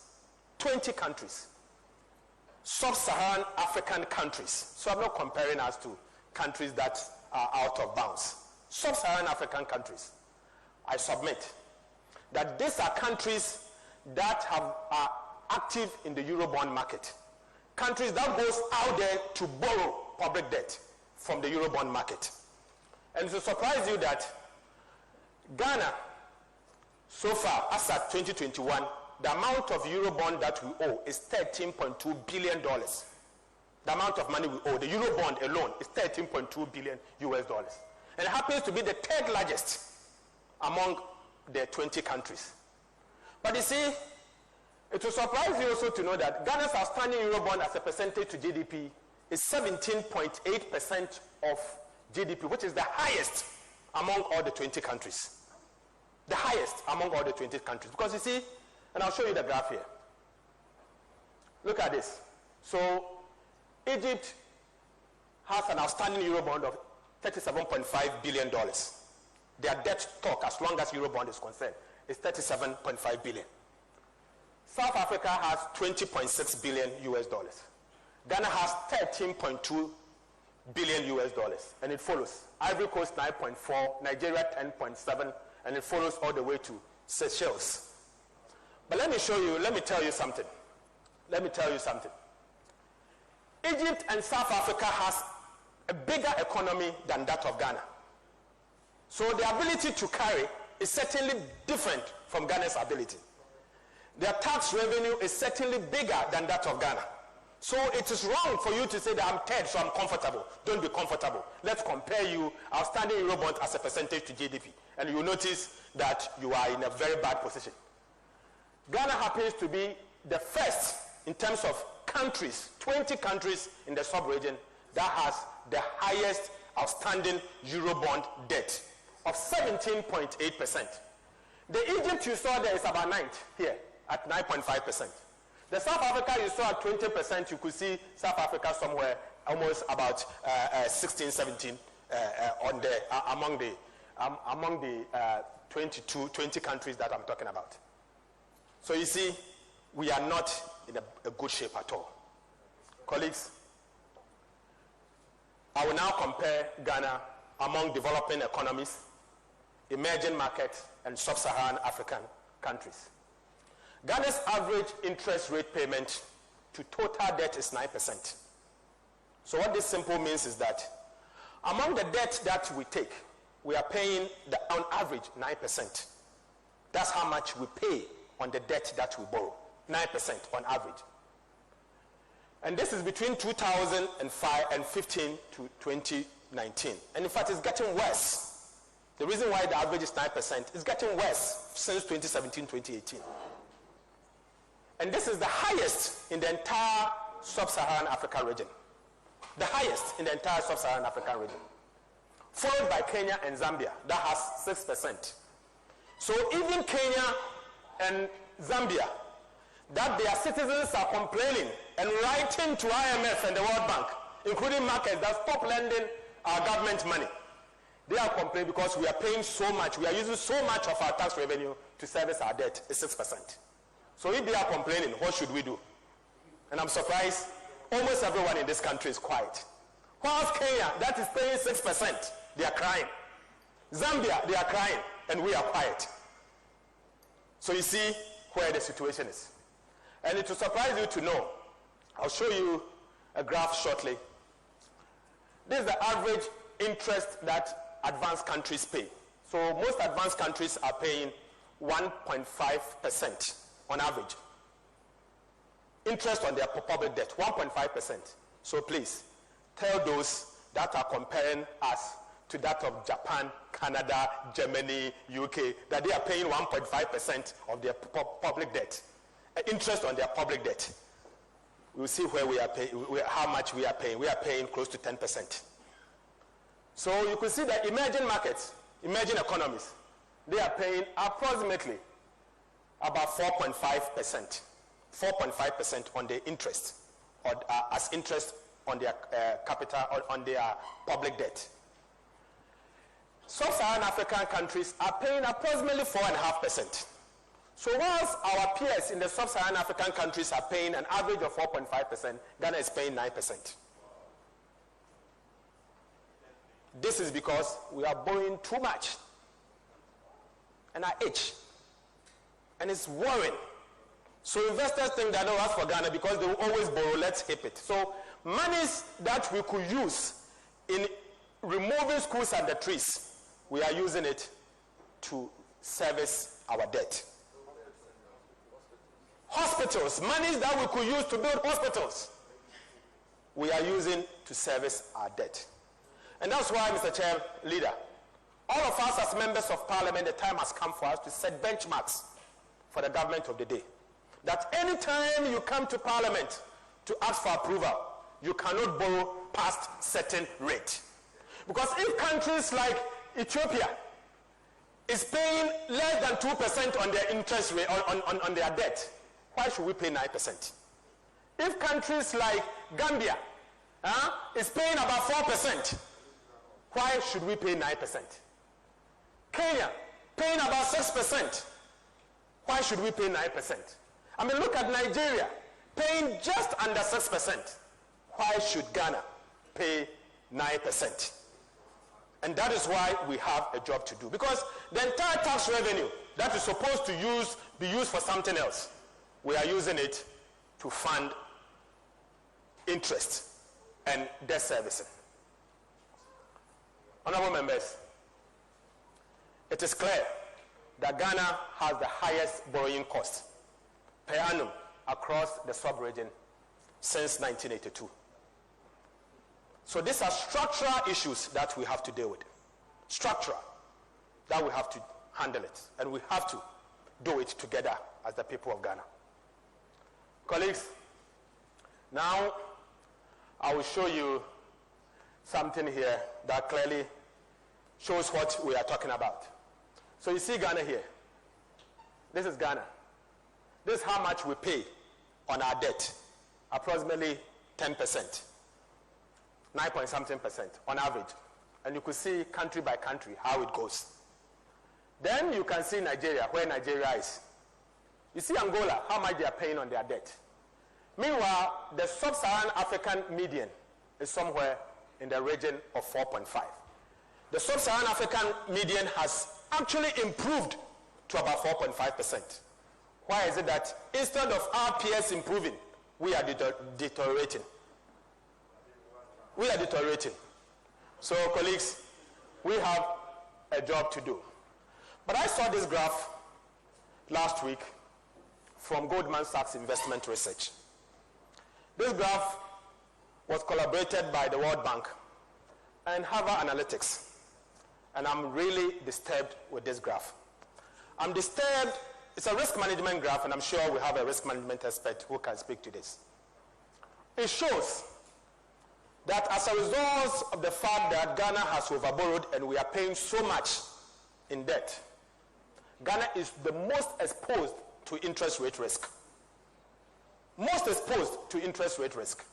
20 countries, sub-Saharan African countries. So I'm not comparing us to countries that are out of bounds. Sub-Saharan African countries. I submit that these are countries that are active in the Eurobond market. Countries that goes out there to borrow public debt from the Eurobond market. And to surprise you that Ghana, so far, as at 2021, the amount of Eurobond that we owe is $13.2 billion. The amount of money we owe, the Eurobond alone, is $13.2 billion US dollars. And it happens to be the third largest among the 20 countries. But you see, it will surprise you also to know that Ghana's outstanding Eurobond as a percentage to GDP is 17.8% of GDP, which is the highest among all the 20 countries. The highest among all the 20 countries. Because you see, and I'll show you the graph here. Look at this. So Egypt has an outstanding Eurobond of $37.5 billion. Their debt stock, as long as Eurobond is concerned, is $37.5 billion. South Africa has $20.6 billion US dollars. Ghana has $13.2 billion US dollars, and it follows. Ivory Coast 9.4, Nigeria 10.7, and it follows all the way to Seychelles. But let me tell you something. Egypt and South Africa has a bigger economy than that of Ghana. So the ability to carry is certainly different from Ghana's ability. Their tax revenue is certainly bigger than that of Ghana. So it is wrong for you to say that I'm third, so I'm comfortable. Don't be comfortable. Let's compare you outstanding Eurobond as a percentage to GDP. And you'll notice that you are in a very bad position. Ghana happens to be the first in terms of countries, 20 countries in the sub-region that has the highest outstanding Eurobond debt of 17.8%. The Egypt you saw there is about 9th here at 9.5%. The South Africa you saw at 20%, you could see South Africa somewhere almost about 16, 17 among the 20 countries that I'm talking about. So you see, we are not in a good shape at all. Colleagues, I will now compare Ghana among developing economies, emerging markets, and sub-Saharan African countries. Ghana's average interest rate payment to total debt is 9%. So what this simple means is that among the debt that we take, we are paying on average 9%. That's how much we pay on the debt that we borrow, 9% on average. And this is between 2015 to 2019. And in fact, it's getting worse. The reason why the average is 9% is getting worse since 2017, 2018. And this is the highest in the entire sub-Saharan Africa region. The highest in the entire sub-Saharan African region. followed by Kenya and Zambia, that has 6%. So even Kenya and Zambia, that their citizens are complaining and writing to IMF and the World Bank, including markets, that stop lending our government money. They are complaining because we are paying so much, we are using so much of our tax revenue to service our debt, it's 6%. So if they are complaining, what should we do? And I'm surprised, almost everyone in this country is quiet. Whilst Kenya, that is paying 6%, they are crying. Zambia, they are crying, and we are quiet. So you see where the situation is. And it will surprise you to know, I'll show you a graph shortly. This is the average interest that advanced countries pay. So most advanced countries are paying 1.5% on average. Interest on their public debt, 1.5%. So please, tell those that are comparing us to that of Japan, Canada, Germany, UK, that they are paying 1.5% of their public debt. Interest on their public debt. We'll see where we are paying, how much we are paying. We are paying close to 10%. So you can see that emerging markets, emerging economies, they are paying approximately about 4.5%. 4.5% on their interest, or as interest on their capital or on their public debt. Sub-Saharan African countries are paying approximately 4.5%. So whilst our peers in the Sub-Saharan African countries are paying an average of 4.5%, Ghana is paying 9%. This is because we are borrowing too much. And I itch. And it's worrying. So investors think that, oh, as for Ghana, because they will always borrow, let's hip it. So monies that we could use in removing schools and the trees, we are using it to service our debt. Hospitals, monies that we could use to build hospitals, we are using to service our debt. And that's why, Mr. Chair, Leader, all of us as members of Parliament, the time has come for us to set benchmarks for the government of the day. That any time you come to Parliament to ask for approval, you cannot borrow past certain rate. Because if countries like Ethiopia is paying less than 2% on their interest rate, on their debt, why should we pay 9%? If countries like Gambia is paying about 4%, why should we pay 9%? Kenya paying about 6%, why should we pay 9%? I mean, look at Nigeria paying just under 6%. Why should Ghana pay 9%? And that is why we have a job to do. Because the entire tax revenue that is supposed to be used for something else, we are using it to fund interest and debt servicing. Honorable members, it is clear that Ghana has the highest borrowing cost per annum across the sub-region since 1982. So these are structural issues that we have to deal with. Structural, that we have to handle it. And we have to do it together as the people of Ghana. Colleagues, now I will show you something here that clearly shows what we are talking about. So you see Ghana here. This is Ghana. This is how much we pay on our debt. Approximately 10%. 9-point-something percent on average. And you could see country by country how it goes. Then you can see Nigeria, where Nigeria is. You see Angola, how much they are paying on their debt. Meanwhile, the sub-Saharan African median is somewhere in the region of 4.5. The sub-Saharan African median has actually improved to about 4.5%. Why is it that instead of our peers improving, we are deteriorating? We are deteriorating. So, colleagues, we have a job to do. But I saw this graph last week from Goldman Sachs Investment Research. This graph was collaborated by the World Bank and Harvard Analytics. And I'm really disturbed with this graph. I'm disturbed. It's a risk management graph, and I'm sure we have a risk management expert who can speak to this. It shows that as a result of the fact that Ghana has overborrowed and we are paying so much in debt, Ghana is the most exposed to interest rate risk. Most exposed to interest rate risk.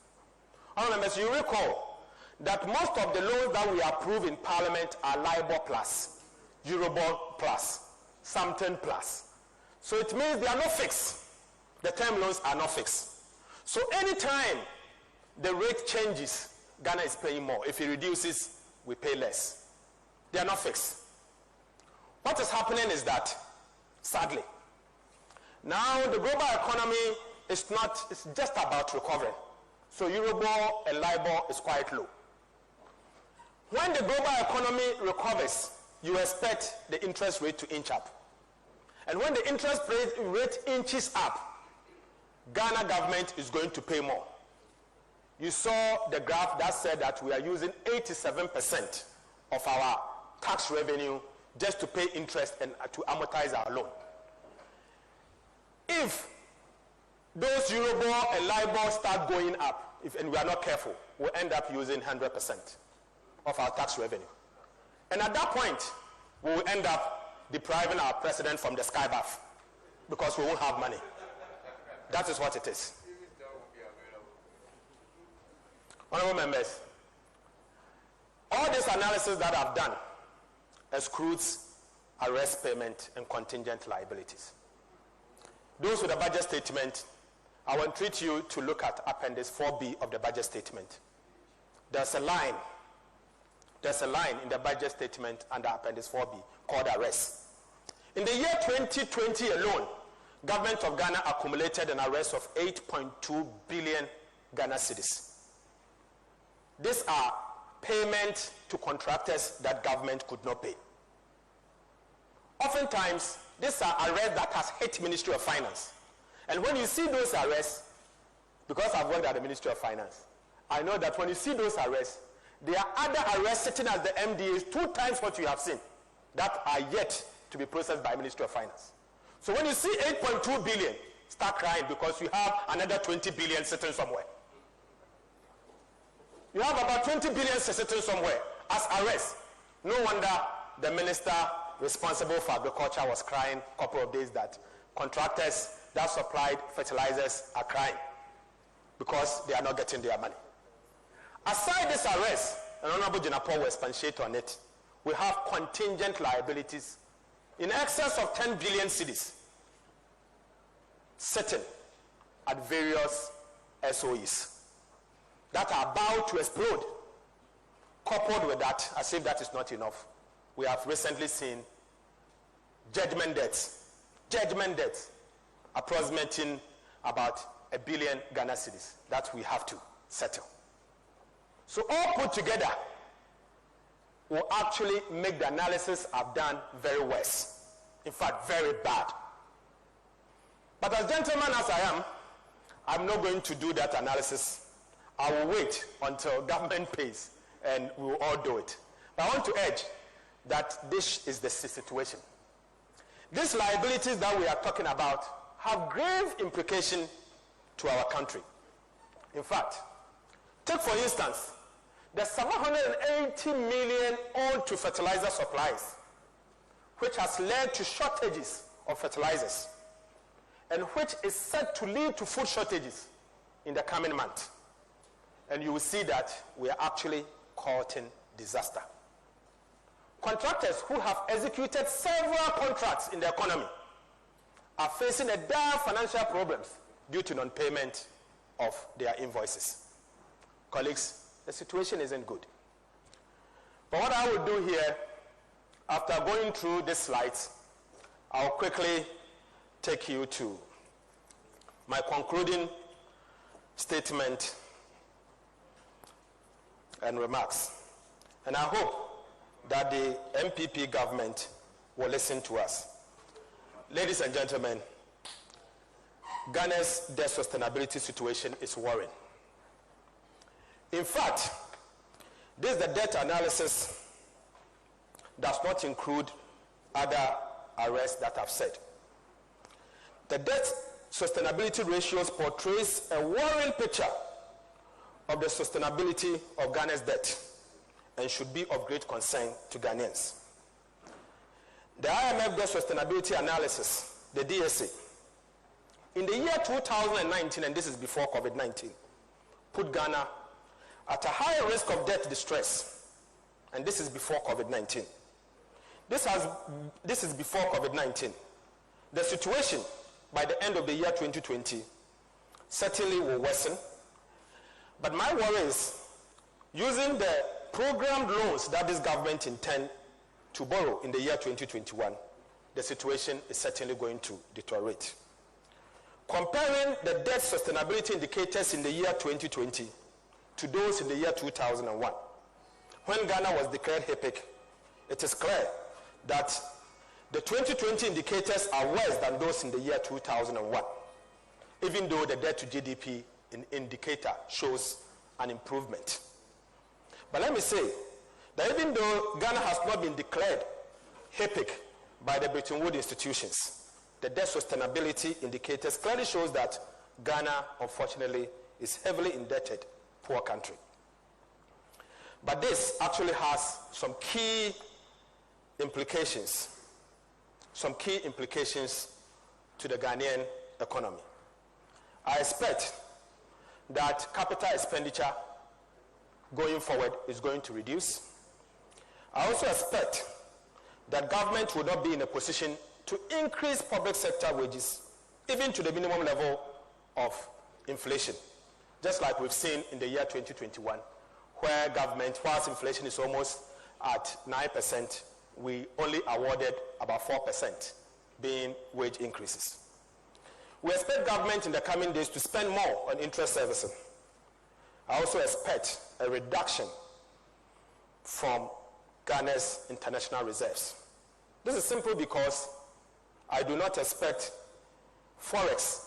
Honourable members, you recall that most of the loans that we approve in Parliament are LIBOR plus, Eurobond plus, something plus. So it means they are not fixed. The term loans are not fixed. So anytime the rate changes, Ghana is paying more. If it reduces, we pay less. They are not fixed. What is happening is that, sadly, now the global economy is just about recovering. So Eurobond and LIBOR is quite low. When the global economy recovers, you expect the interest rate to inch up. And when the interest rate inches up, Ghana government is going to pay more. You saw the graph that said that we are using 87% of our tax revenue just to pay interest and to amortize our loan. If those Eurobond and LIBOR start going up, and we are not careful, we'll end up using 100% of our tax revenue. And at that point, we will end up depriving our president from the sky bath because we won't have money. That is what it is. Honourable members, all this analysis that I've done excludes arrest payment and contingent liabilities. Those with the budget statement, I will entreat you to look at Appendix 4B of the budget statement. There's a line in the budget statement under Appendix 4B called arrest. In the year 2020 alone, Government of Ghana accumulated an arrest of 8.2 billion Ghana cedis. These are payments to contractors that government could not pay. Oftentimes, these are arrests that has hit Ministry of Finance. And when you see those arrests, because I've worked at the Ministry of Finance, I know that when you see those arrests, there are other arrests sitting as the MDAs 2 times what you have seen that are yet to be processed by Ministry of Finance. So when you see 8.2 billion, start crying because you have another 20 billion sitting somewhere. You have about 20 billion sitting somewhere as arrests. No wonder the minister responsible for agriculture was crying a couple of days that contractors that supplied fertilizers are crying because they are not getting their money. Aside this arrest, and Honorable Jinapor will expatiate on it, we have contingent liabilities in excess of 10 billion cedis sitting at various SOEs that are about to explode. Coupled with that, as if that is not enough, we have recently seen judgment debts approximating about 1 billion Ghana cedis that we have to settle. So all put together will actually make the analysis I've done very worse. In fact, very bad. But as gentleman as I am, I'm not going to do that analysis. I will wait until government pays and we will all do it. But I want to urge that this is the situation. These liabilities that we are talking about have grave implication to our country. In fact, take for instance, the 780 million owed to fertilizer supplies, which has led to shortages of fertilizers, and which is set to lead to food shortages in the coming month. And you will see that we are actually courting disaster. Contractors who have executed several contracts in the economy are facing a dire financial problems due to non-payment of their invoices. Colleagues, the situation isn't good. But what I will do here, after going through these slides, I'll quickly take you to my concluding statement and remarks. And I hope that the MPP government will listen to us. Ladies and gentlemen, Ghana's debt sustainability situation is worrying. In fact, this the debt analysis does not include other arrests that I've said. The debt sustainability ratios portrays a worrying picture of the sustainability of Ghana's debt and should be of great concern to Ghanaians. The IMF Debt Sustainability Analysis, the DSA, in the year 2019, and this is before COVID-19, put Ghana at a higher risk of debt distress, and this is before COVID-19. This is before COVID-19. The situation by the end of the year 2020 certainly will worsen, but my worry is using the programmed loans that this government intends to borrow in the year 2021, the situation is certainly going to deteriorate. Comparing the debt sustainability indicators in the year 2020 to those in the year 2001, when Ghana was declared HIPC, it is clear that the 2020 indicators are worse than those in the year 2001, even though the debt to GDP indicator shows an improvement. But let me say that even though Ghana has not been declared HIPC by the Bretton Woods institutions, the debt sustainability indicators clearly shows that Ghana, unfortunately, is heavily indebted, poor country. But this actually has some key implications to the Ghanaian economy. I expect that capital expenditure going forward is going to reduce. I also expect that government will not be in a position to increase public sector wages even to the minimum level of inflation, just like we've seen in the year 2021, where government, whilst inflation is almost at 9%, we only awarded about 4% being wage increases. We expect government in the coming days to spend more on interest servicing. I also expect a reduction from Ghana's international reserves. This is simple because I do not expect forex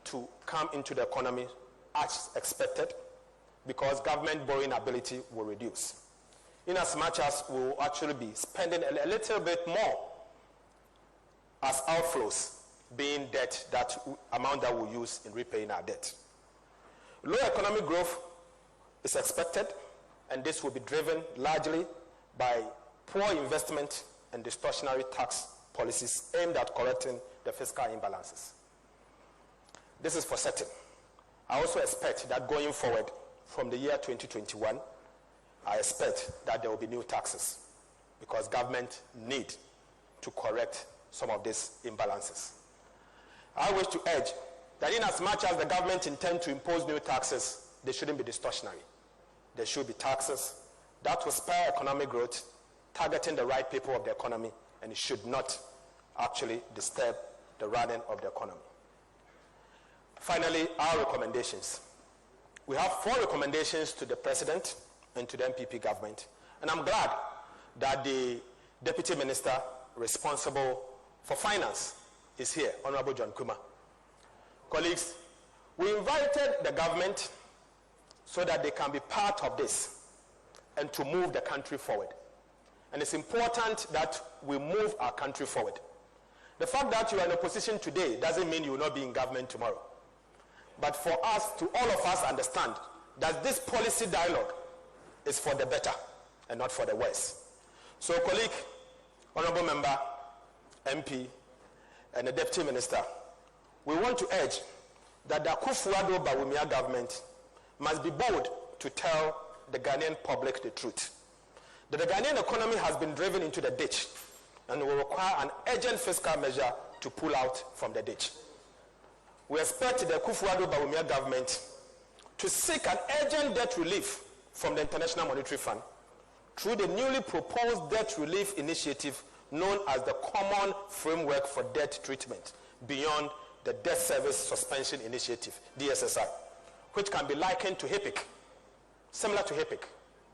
to come into the economy as expected, because government borrowing ability will reduce, in as much as we will actually be spending a little bit more as outflows, being debt, that amount that we use in repaying our debt. Low economic growth is expected, and this will be driven largely by poor investment and distortionary tax policies aimed at correcting the fiscal imbalances. This is for certain. I also expect that going forward from the year 2021, I expect that there will be new taxes, because government need to correct some of these imbalances. I wish to urge that in as much as the government intends to impose new taxes, they shouldn't be distortionary. There should be taxes that will spur economic growth, targeting the right people of the economy, and it should not actually disturb the running of the economy. Finally, our recommendations. We have 4 recommendations to the President and to the MPP government, and I'm glad that the Deputy Minister responsible for finance is here, Honorable John Kuma. Colleagues, we invited the government so that they can be part of this and to move the country forward. And it's important that we move our country forward. The fact that you are in a position today doesn't mean you will not be in government tomorrow. But for us, to all of us understand that this policy dialogue is for the better and not for the worse. So, colleague, honorable member, MP, and the Deputy Minister, we want to urge that the Akufo-Addo Bawumia government must be bold to tell the Ghanaian public the truth. That the Ghanaian economy has been driven into the ditch and will require an urgent fiscal measure to pull out from the ditch. We expect the Akufo-Addo Bawumia government to seek an urgent debt relief from the International Monetary Fund through the newly proposed debt relief initiative known as the Common Framework for Debt Treatment beyond the Debt Service Suspension Initiative, DSSI, which can be likened to HIPC, similar to HIPC,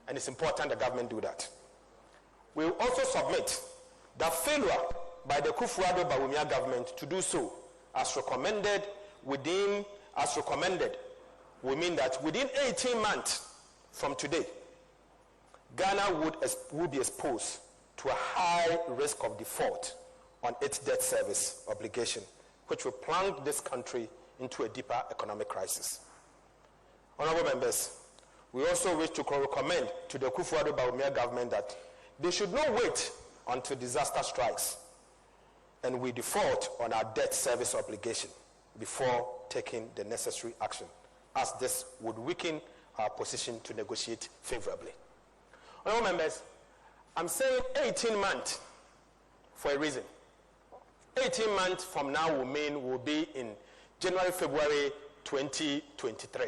and it's important the government do that. We will also submit that failure by the Akufo-Addo Bawumia government to do so as recommended, we mean that within 18 months from today, Ghana would be exposed to a high risk of default on its debt service obligation, which will plunge this country into a deeper economic crisis. Honorable members, We also wish to recommend to the Akufo-Addo government that they should not wait until disaster strikes and we default on our debt service obligation before taking the necessary action, as this would weaken our position to negotiate favorably. Honorable members, I'm saying 18 months for a reason. 18 months from now will be in January, February 2023.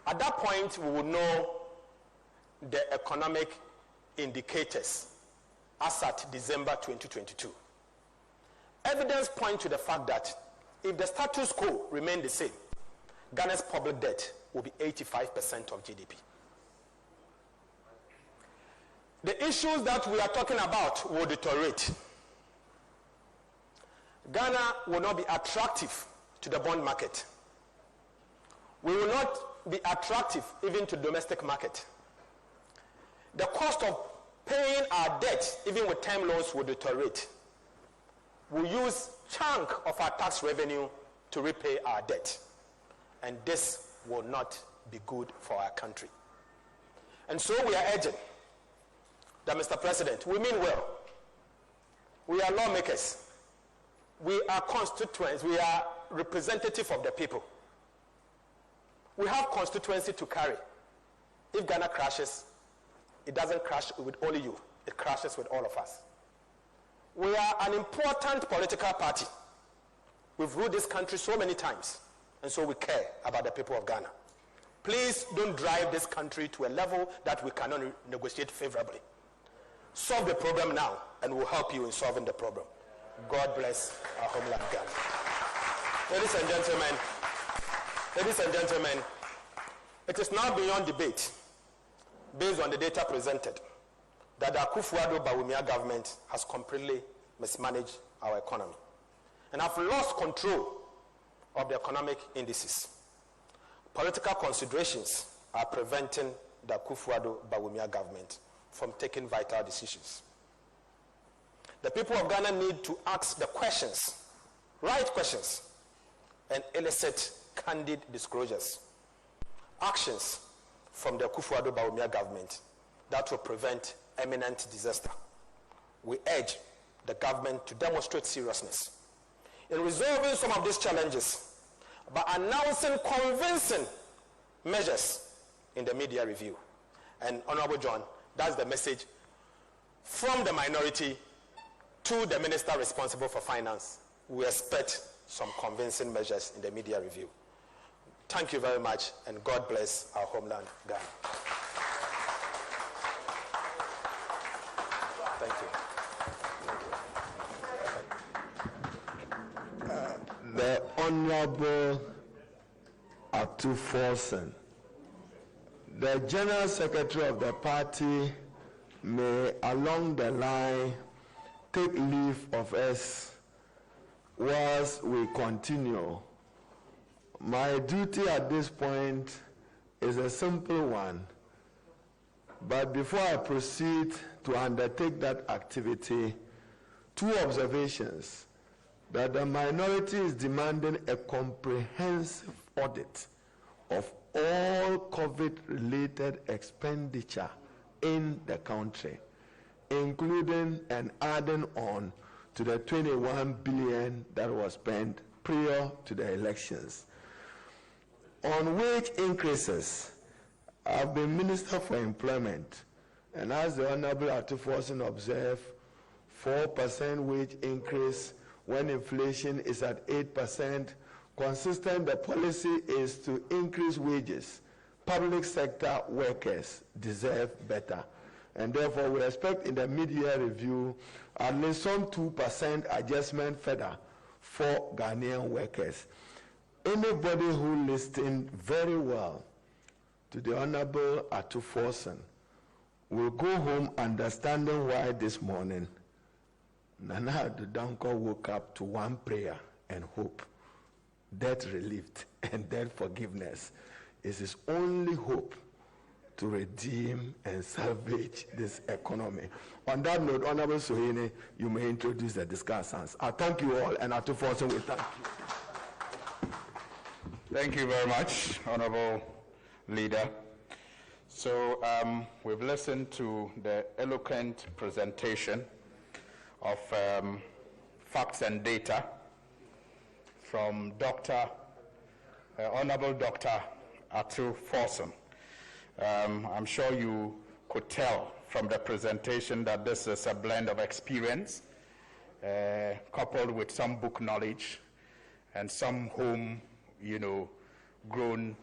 At that point, we will know the economic indicators as at December 2022. Evidence points to the fact that if the status quo remains the same, Ghana's public debt will be 85% of GDP. The issues that we are talking about will deteriorate. Ghana will not be attractive to the bond market. We will not be attractive even to the domestic market. The cost of paying our debt, even with term loans, will deteriorate. We use chunk of our tax revenue to repay our debt. And this will not be good for our country. And so we are urging that, Mr. President, we mean well. We are lawmakers. We are constituents. We are representative of the people. We have constituency to carry. If Ghana crashes, it doesn't crash with only you. It crashes with all of us. We are an important political party. We've ruled this country so many times, and so we care about the people of Ghana. Please don't drive this country to a level that we cannot negotiate favorably. Solve the problem now, and we'll help you in solving the problem. God bless our homeland, Ghana. Ladies and gentlemen, it is now beyond debate, based on the data presented, that the Akufo-Addo government has completely mismanaged our economy and have lost control of the economic indices. Political considerations are preventing the Akufo-Addo government from taking vital decisions. The people of Ghana need to ask the questions, right questions, and elicit candid disclosures, actions from the Akufo-Addo government that will prevent imminent disaster. We urge the government to demonstrate seriousness in resolving some of these challenges by announcing convincing measures in the media review. And Honorable John, that's the message from the minority to the minister responsible for finance. We expect some convincing measures in the media review. Thank you very much, and God bless our homeland, Ghana. Thank you. The Honorable Atuforsen, the General Secretary of the party, may along the line take leave of us whilst we continue. My duty at this point is a simple one, but before I proceed to undertake that activity, two observations: that the minority is demanding a comprehensive audit of all COVID-related expenditure in the country, including and adding on to the 21 billion that was spent prior to the elections. On wage increases, I've been Minister for Employment, and as the Honorable Atuforsen observed, 4% wage increase when inflation is at 8%. Consistent, the policy is to increase wages. Public sector workers deserve better. And therefore, we expect in the mid-year review at least some 2% adjustment further for Ghanaian workers. Anybody who listened very well to the Honorable Atuforsen will go home understanding why this morning Nana Addo Dankwa woke up to one prayer and hope. Debt relieved and debt forgiveness is his only hope to redeem and salvage this economy. On that note, Honorable Sohini, you may introduce the discussants. I thank you all, and Atuforsen will thank you. Thank you very much, Honorable leader. So we've listened to the eloquent presentation of facts and data from Honorable Dr. Atu Forson. I'm sure you could tell from the presentation that this is a blend of experience coupled with some book knowledge and some home, grown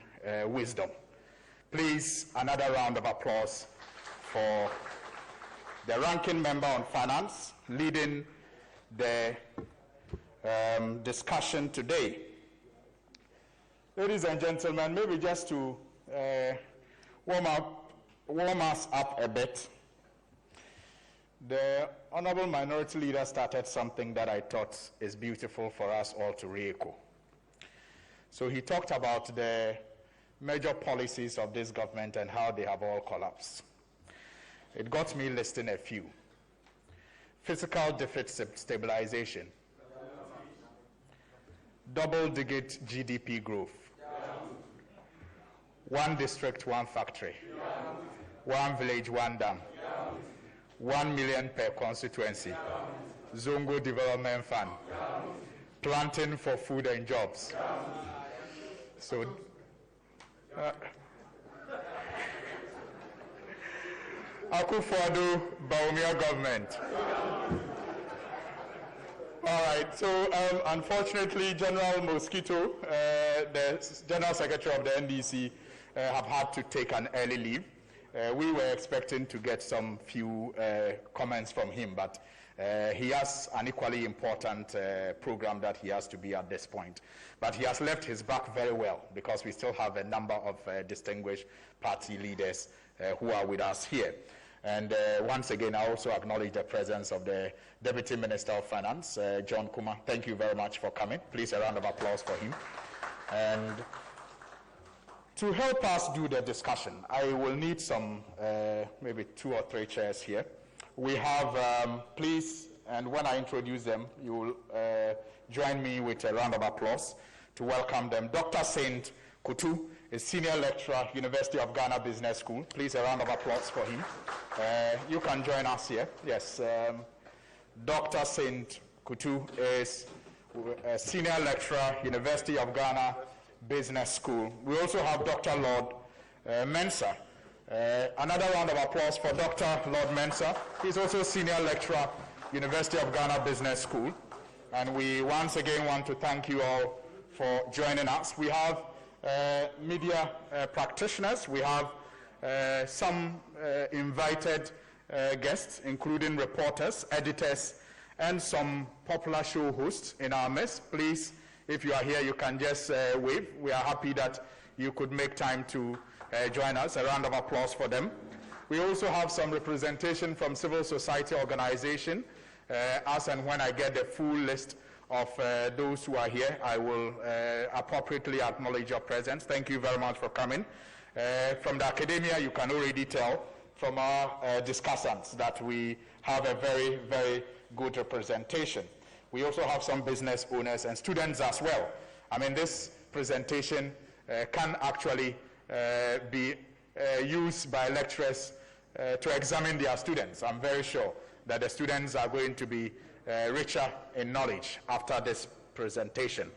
wisdom. Please, another round of applause for the ranking member on finance leading the discussion today. Ladies and gentlemen, maybe just to warm us up a bit, the Honorable Minority Leader started something that I thought is beautiful for us all to re-echo. So he talked about the major policies of this government and how they have all collapsed. It got me listing a few. Fiscal deficit stabilization, double-digit GDP growth, one district, one factory, one village, one dam, 1 million per constituency, Zongo Development Fund, planting for food and jobs. So, Akufo-Addo Bawumia government. All right, so unfortunately, General Mosquito, the General Secretary of the NDC, have had to take an early leave. We were expecting to get some few comments from him, but he has an equally important program that he has to be at this point. But he has left his back very well because we still have a number of distinguished party leaders who are with us here. And once again, I also acknowledge the presence of the Deputy Minister of Finance, John Kuma. Thank you very much for coming. Please, a round of applause for him. And to help us do the discussion, I will need some, maybe 2 or 3 chairs here. We have, please, and when I introduce them, you will join me with a round of applause to welcome them. Dr. Saint Kutu is Senior Lecturer, University of Ghana Business School. Please, a round of applause for him. You can join us here. Yes, Dr. Saint Kutu is a Senior Lecturer, University of Ghana Business School. We also have Dr. Lord Mensah. Another round of applause for Dr. Lord Mensah. He's also Senior Lecturer, University of Ghana Business School. And we once again want to thank you all for joining us. We have media practitioners. We have some invited guests, including reporters, editors, and some popular show hosts in our midst. Please, if you are here, you can just wave. We are happy that you could make time to join us. A round of applause for them. We also have some representation from civil society organization. As and when I get the full list of those who are here, I will appropriately acknowledge your presence. Thank you very much for coming. From the academia, you can already tell from our discussants that we have a very, very good representation. We also have some business owners and students as well. I mean, this presentation can actually be used by lecturers to examine their students. I'm very sure that the students are going to be richer in knowledge after this presentation.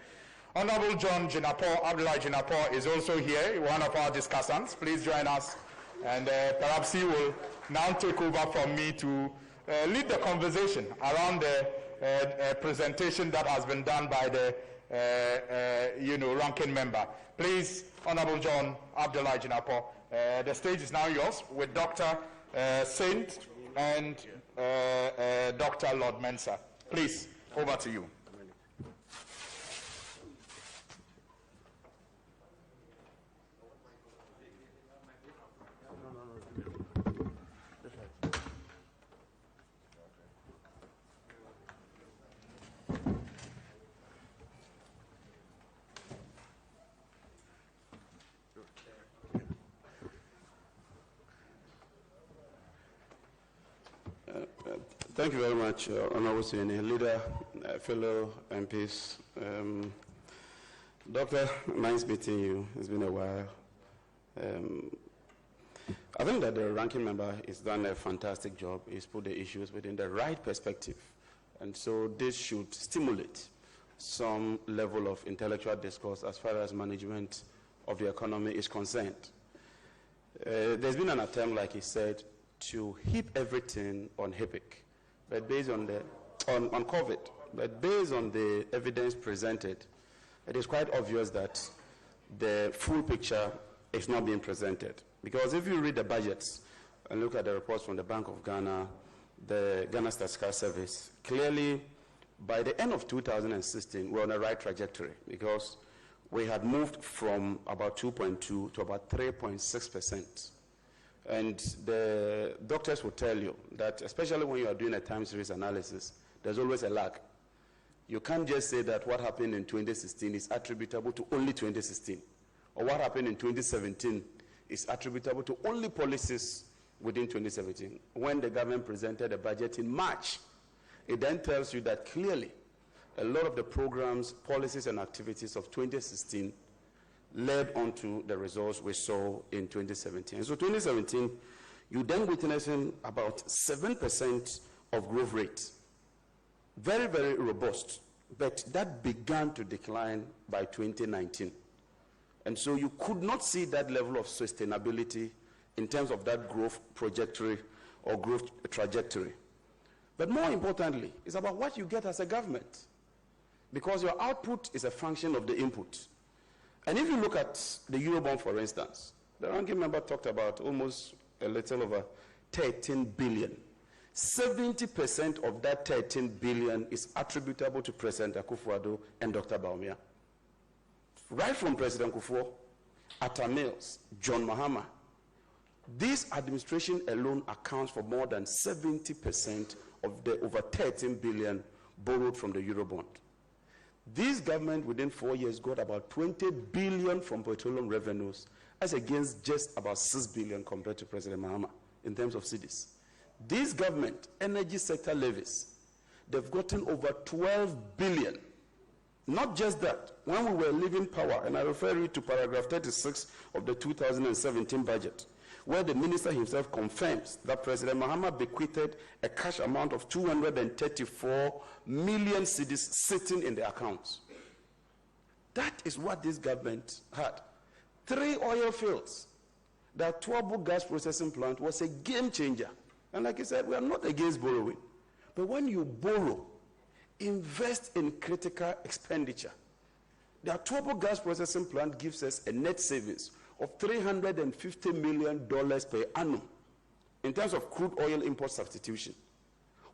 Honorable John Jinapor, Abdullah Jinapor, is also here, one of our discussants. Please join us. And perhaps he will now take over from me to lead the conversation around the presentation that has been done by the ranking member. Please, Honorable John Abdullah Jinapor, the stage is now yours with Dr. Saint and Dr. Lord Mensah. Please, over to you. Thank you very much, Honorable Senior Leader, fellow MPs. Doctor, nice meeting you. It's been a while. I think that the ranking member has done a fantastic job. He's put the issues within the right perspective. And so this should stimulate some level of intellectual discourse as far as management of the economy is concerned. There's been an attempt, like he said, to heap everything on HIPIC, but based on on COVID, but based on the evidence presented, it is quite obvious that the full picture is not being presented. Because if you read the budgets and look at the reports from the Bank of Ghana, the Ghana Statistical Service, clearly by the end of 2016, we're on the right trajectory because we had moved from about 2.2 to about 3.6%. And the doctors will tell you that, especially when you are doing a time series analysis, there's always a lag. You can't just say that what happened in 2016 is attributable to only 2016, or what happened in 2017 is attributable to only policies within 2017. When the government presented a budget in March, it then tells you that clearly a lot of the programs, policies, and activities of 2016 led onto the results we saw in 2017. So 2017, you then witnessing about 7% of growth rate. Very, very robust. But that began to decline by 2019. And so you could not see that level of sustainability in terms of that growth trajectory or growth trajectory. But more importantly, it's about what you get as a government. Because your output is a function of the input. And if you look at the Eurobond, for instance, the ranking member talked about almost a little over 13 billion. 70% of that 13 billion is attributable to President Akufo-Addo and Dr. Bawumia. Right from President Kufuor, Atta Mills, John Mahama, this administration alone accounts for more than 70% of the over 13 billion borrowed from the Eurobond. This government within 4 years got about 20 billion from petroleum revenues as against just about 6 billion compared to President Mahama in terms of cedis. This government, energy sector levies, they've gotten over 12 billion. Not just that, when we were leaving power, and I refer you to paragraph 36 of the 2017 budget, where the minister himself confirms that President Mahama bequeathed a cash amount of 234 million cedis sitting in the accounts. That is what this government had. 3 oil fields. The Atuabo gas processing plant was a game changer. And like I said, we are not against borrowing. But when you borrow, invest in critical expenditure. The Atuabo gas processing plant gives us a net savings of $350 million per annum in terms of crude oil import substitution.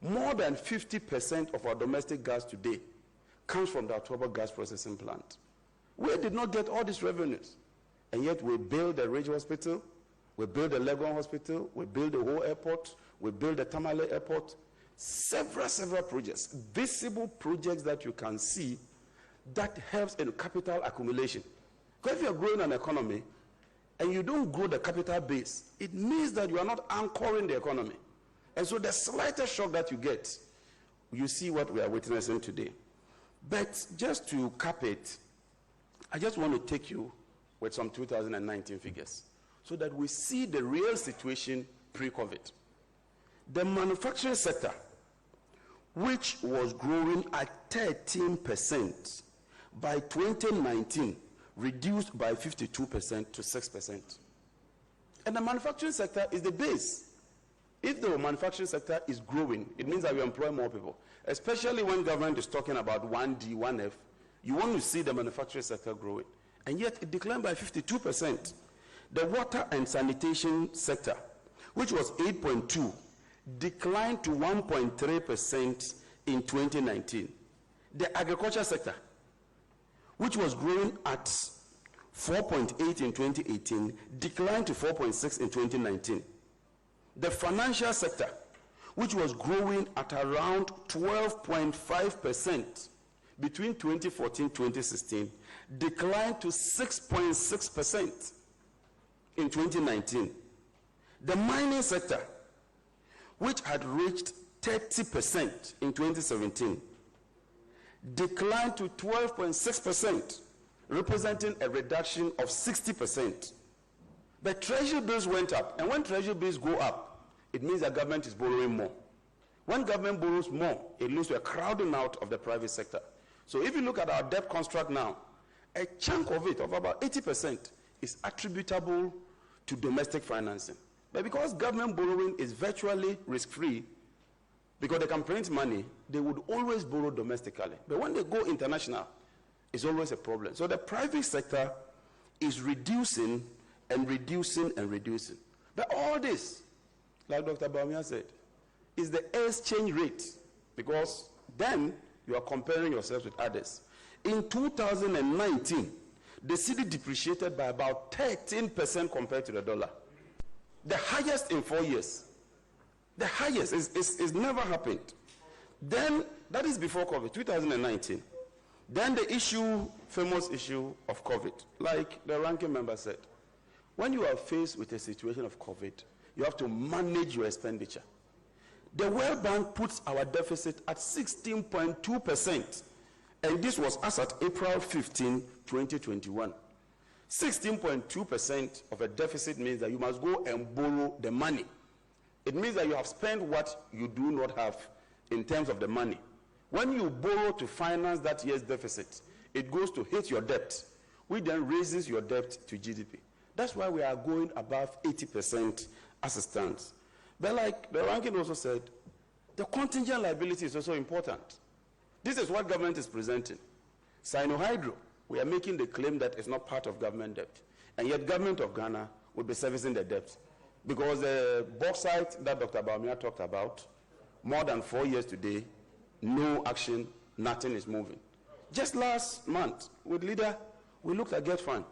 More than 50% of our domestic gas today comes from the Atuabo gas processing plant. We did not get all these revenues, and yet we built the Ridge Hospital, we built the Legon Hospital, we built the whole airport, we built the Tamale Airport, several projects, visible projects that you can see that helps in capital accumulation. Because if you're growing an economy and you don't grow the capital base, it means that you are not anchoring the economy. And so the slightest shock that you get, you see what we are witnessing today. But just to cap it, I just want to take you with some 2019 figures so that we see the real situation pre-COVID. The manufacturing sector, which was growing at 13%, by 2019, reduced by 52% to 6%. And the manufacturing sector is the base. If the manufacturing sector is growing, it means that we employ more people. Especially when government is talking about 1D, 1F, you want to see the manufacturing sector growing. And yet it declined by 52%. The water and sanitation sector, which was 8.2, declined to 1.3% in 2019. The agriculture sector, which was growing at 4.8 in 2018, declined to 4.6 in 2019. The financial sector, which was growing at around 12.5% between 2014 and 2016, declined to 6.6% in 2019. The mining sector, which had reached 30% in 2017, declined to 12.6%, representing a reduction of 60%. But treasury bills went up, and when treasury bills go up, it means the government is borrowing more. When government borrows more, it leads to a crowding out of the private sector. So if you look at our debt construct now, a chunk of it, of about 80%, is attributable to domestic financing. But because government borrowing is virtually risk-free, because they can print money, they would always borrow domestically. But when they go international, it's always a problem. So the private sector is reducing and reducing and reducing. But all this, like Dr. Bawumia said, is the exchange rate, because then you are comparing yourselves with others. In 2019, the cedi depreciated by about 13% compared to the dollar. The highest in 4 years. The highest is never happened. Then, that is before COVID, 2019. Then the issue, famous issue of COVID, like the ranking member said, when you are faced with a situation of COVID, you have to manage your expenditure. The World Bank puts our deficit at 16.2%, and this was as at April 15, 2021. 16.2% of a deficit means that you must go and borrow the money. It means that you have spent what you do not have in terms of the money. When you borrow to finance that year's deficit, it goes to hit your debt, which then raises your debt to GDP. That's why we are going above 80% as it stands. But like the ranking also said, the contingent liability is also important. This is what government is presenting. Sinohydro, we are making the claim that it's not part of government debt. And yet government of Ghana will be servicing the debt. Because the bauxite that Dr. Bawumia talked about, more than 4 years today, no action, nothing is moving. Just last month, with leader, we looked at Get Fund.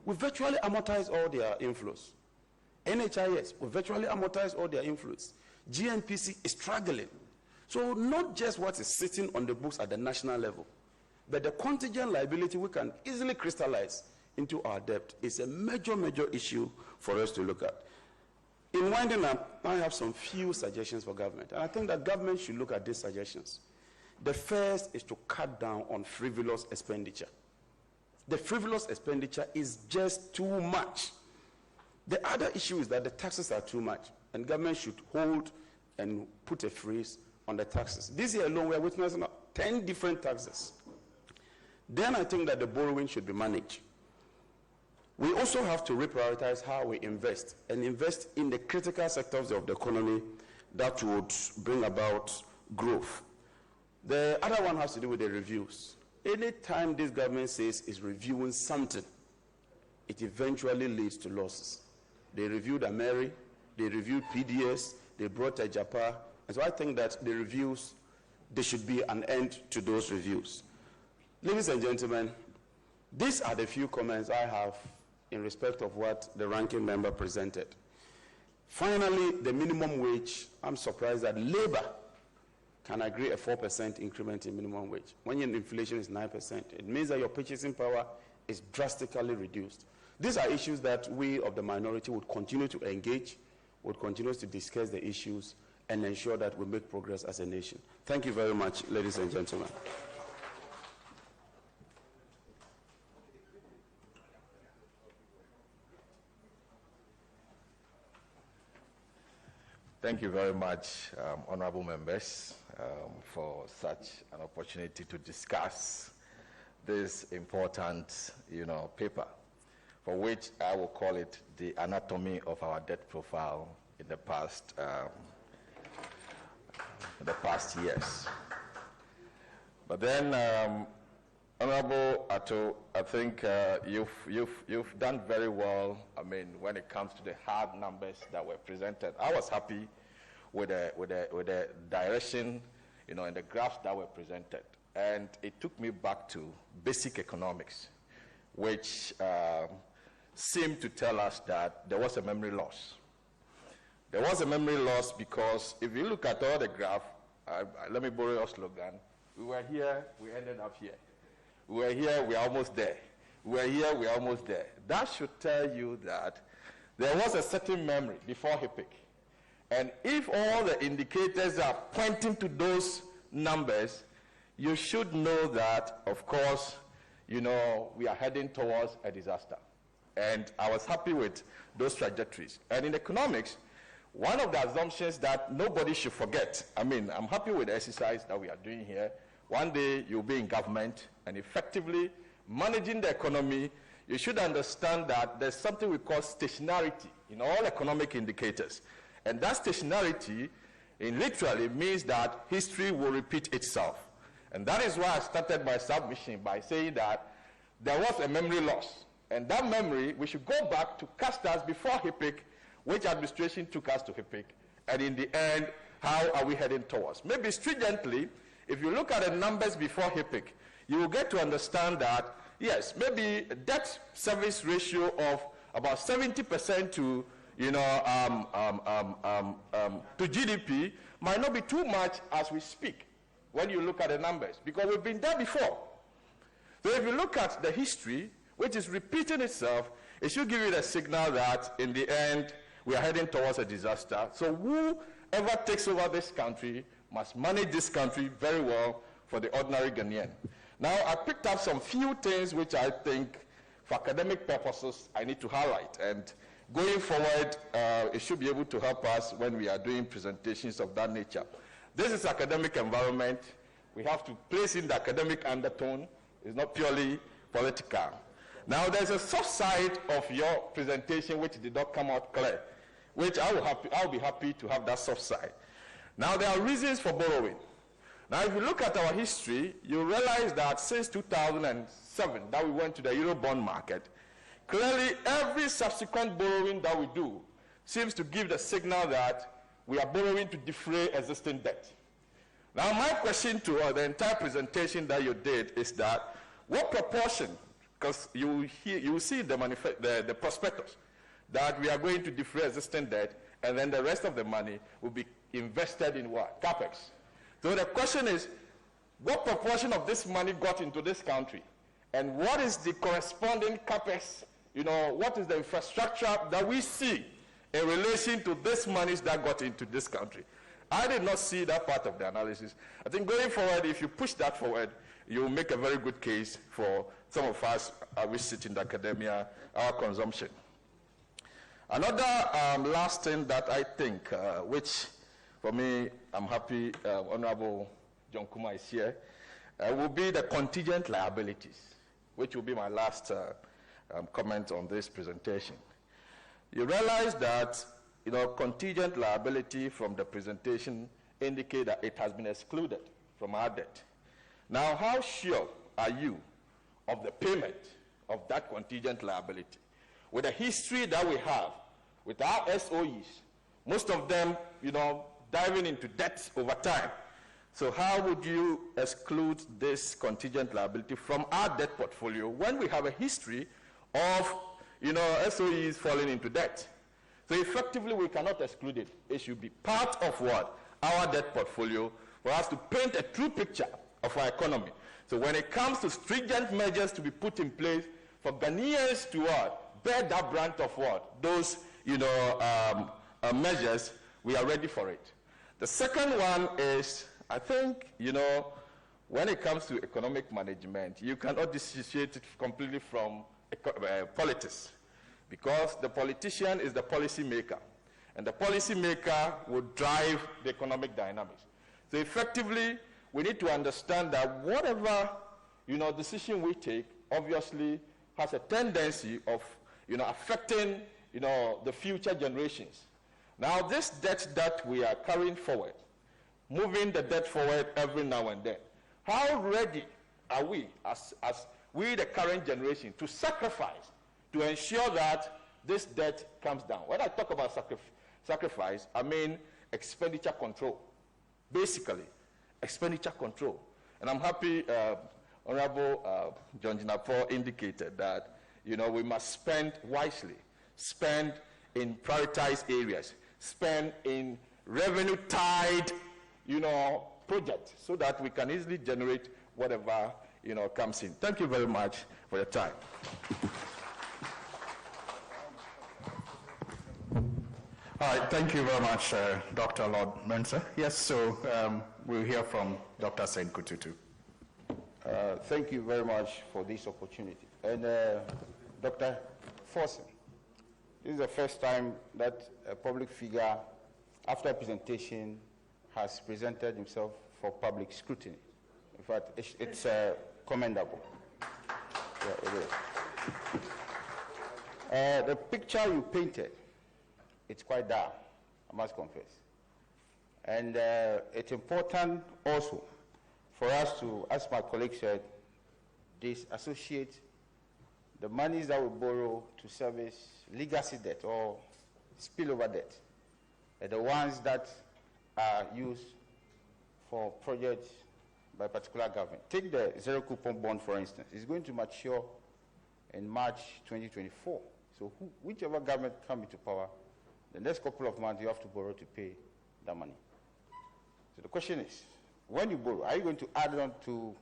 We virtually amortized all their inflows. NHIS, we virtually amortized all their inflows. GNPC is struggling. So not just what is sitting on the books at the national level, but the contingent liability we can easily crystallize into our debt is a major, major issue for us to look at. In winding up, I have some few suggestions for government, and I think that government should look at these suggestions. The first is to cut down on frivolous expenditure. The frivolous expenditure is just too much. The other issue is that the taxes are too much, and government should hold and put a freeze on the taxes. This year alone, we are witnessing 10 different taxes. Then I think that the borrowing should be managed. We also have to reprioritize how we invest, and invest in the critical sectors of the economy that would bring about growth. The other one has to do with the reviews. Anytime this government says it's reviewing something, it eventually leads to losses. They reviewed Ameri, they reviewed PDS, they brought a Japan, and so I think that the reviews, there should be an end to those reviews. Ladies and gentlemen, these are the few comments I have in respect of what the ranking member presented. Finally, the minimum wage. I'm surprised that labor can agree a 4% increment in minimum wage. When your inflation is 9%, it means that your purchasing power is drastically reduced. These are issues that we of the minority would continue to engage, would continue to discuss the issues, and ensure that we make progress as a nation. Thank you very much, ladies and gentlemen. Thank you very much, honorable members, for such an opportunity to discuss this important, paper, for which I will call it the anatomy of our debt profile in the past years. But then, Honorable Atto, I think you've done very well. I mean, when it comes to the hard numbers that were presented, I was happy with the direction, in the graphs that were presented, and it took me back to basic economics, which seemed to tell us that there was a memory loss. There was a memory loss because if you look at all the graph, let me borrow your slogan. We were here, we ended up here. We were here, we are almost there. We were here, we are almost there. That should tell you that there was a certain memory before HIPIC. And if all the indicators are pointing to those numbers, you should know that, of course, we are heading towards a disaster. And I was happy with those trajectories. And in economics, one of the assumptions that nobody should forget, I mean, I'm happy with the exercise that we are doing here. One day you'll be in government and effectively managing the economy. You should understand that there's something we call stationarity in all economic indicators. And that stationarity literally means that history will repeat itself. And that is why I started my submission by saying that there was a memory loss. And that memory, we should go back to casters before HIPIC, which administration took us to HIPIC, and in the end, how are we heading towards? Maybe stringently, if you look at the numbers before HIPIC, you will get to understand that, yes, maybe a debt service ratio of about 70% to, to GDP might not be too much as we speak when you look at the numbers, because we've been there before. So if you look at the history, which is repeating itself, it should give you the signal that in the end, we are heading towards a disaster. So whoever takes over this country must manage this country very well for the ordinary Ghanaian. Now, I picked up some few things which I think, for academic purposes, I need to highlight. And going forward, it should be able to help us when we are doing presentations of that nature. This is academic environment. We have to place in the academic undertone. It's not purely political. Now, there's a soft side of your presentation which did not come out clear, which I'll be happy to have that soft side. Now, there are reasons for borrowing. Now, if you look at our history, you realize that since 2007, that we went to the Eurobond market, clearly every subsequent borrowing that we do seems to give the signal that we are borrowing to defray existing debt. Now, my question to the entire presentation that you did is that what proportion, because you will see the prospectus, that we are going to defray existing debt, and then the rest of the money will be invested in what? CapEx. So the question is, what proportion of this money got into this country? And what is the corresponding CapEx, what is the infrastructure that we see in relation to this monies that got into this country? I did not see that part of the analysis. I think going forward, if you push that forward, you will make a very good case for some of us which sit in the academia, our consumption. Another last thing that I think, which for me, I'm happy Honorable John Kuma is here, will be the contingent liabilities, which will be my last comment on this presentation. You realize that contingent liability from the presentation indicate that it has been excluded from our debt. Now, how sure are you of the payment of that contingent liability? With the history that we have, with our SOEs, most of them, diving into debt over time. So how would you exclude this contingent liability from our debt portfolio when we have a history of, SOEs falling into debt? So effectively, we cannot exclude it. It should be part of what? Our debt portfolio, for us to paint a true picture of our economy. So when it comes to stringent measures to be put in place for Ghanaians to what? Bear that brunt of what? Those, measures, we are ready for it. The second one is, I think, when it comes to economic management, you cannot dissociate it completely from politics, because the politician is the policy maker, and the policy maker will drive the economic dynamics. So effectively, we need to understand that whatever, decision we take obviously has a tendency of, affecting, the future generations. Now, this debt that we are carrying forward, moving the debt forward every now and then, how ready are we, as we, the current generation, to sacrifice, to ensure that this debt comes down? When I talk about sacrifice, I mean expenditure control. Basically, expenditure control. And I'm happy Honorable John Jinapor indicated that, we must spend wisely, spend in prioritized areas, spend in revenue-tied, projects, so that we can easily generate whatever, comes in. Thank you very much for your time. All right, thank you very much, Dr. Lord Mensah. Yes, so we'll hear from Dr. Sen Kututu. Thank you very much for this opportunity. And Dr. Forson. This is the first time that a public figure, after a presentation, has presented himself for public scrutiny. In fact, it's commendable. Yeah, it is. The picture you painted, it's quite dark, I must confess. And it's important also for us to, as my colleague said, disassociate the monies that we borrow to service legacy debt or spillover debt, and the ones that are used for projects by particular government. Take the zero coupon bond, for instance. It's going to mature in March 2024. So whichever government comes into power, the next couple of months you have to borrow to pay that money. So the question is, when you borrow, are you going to add on to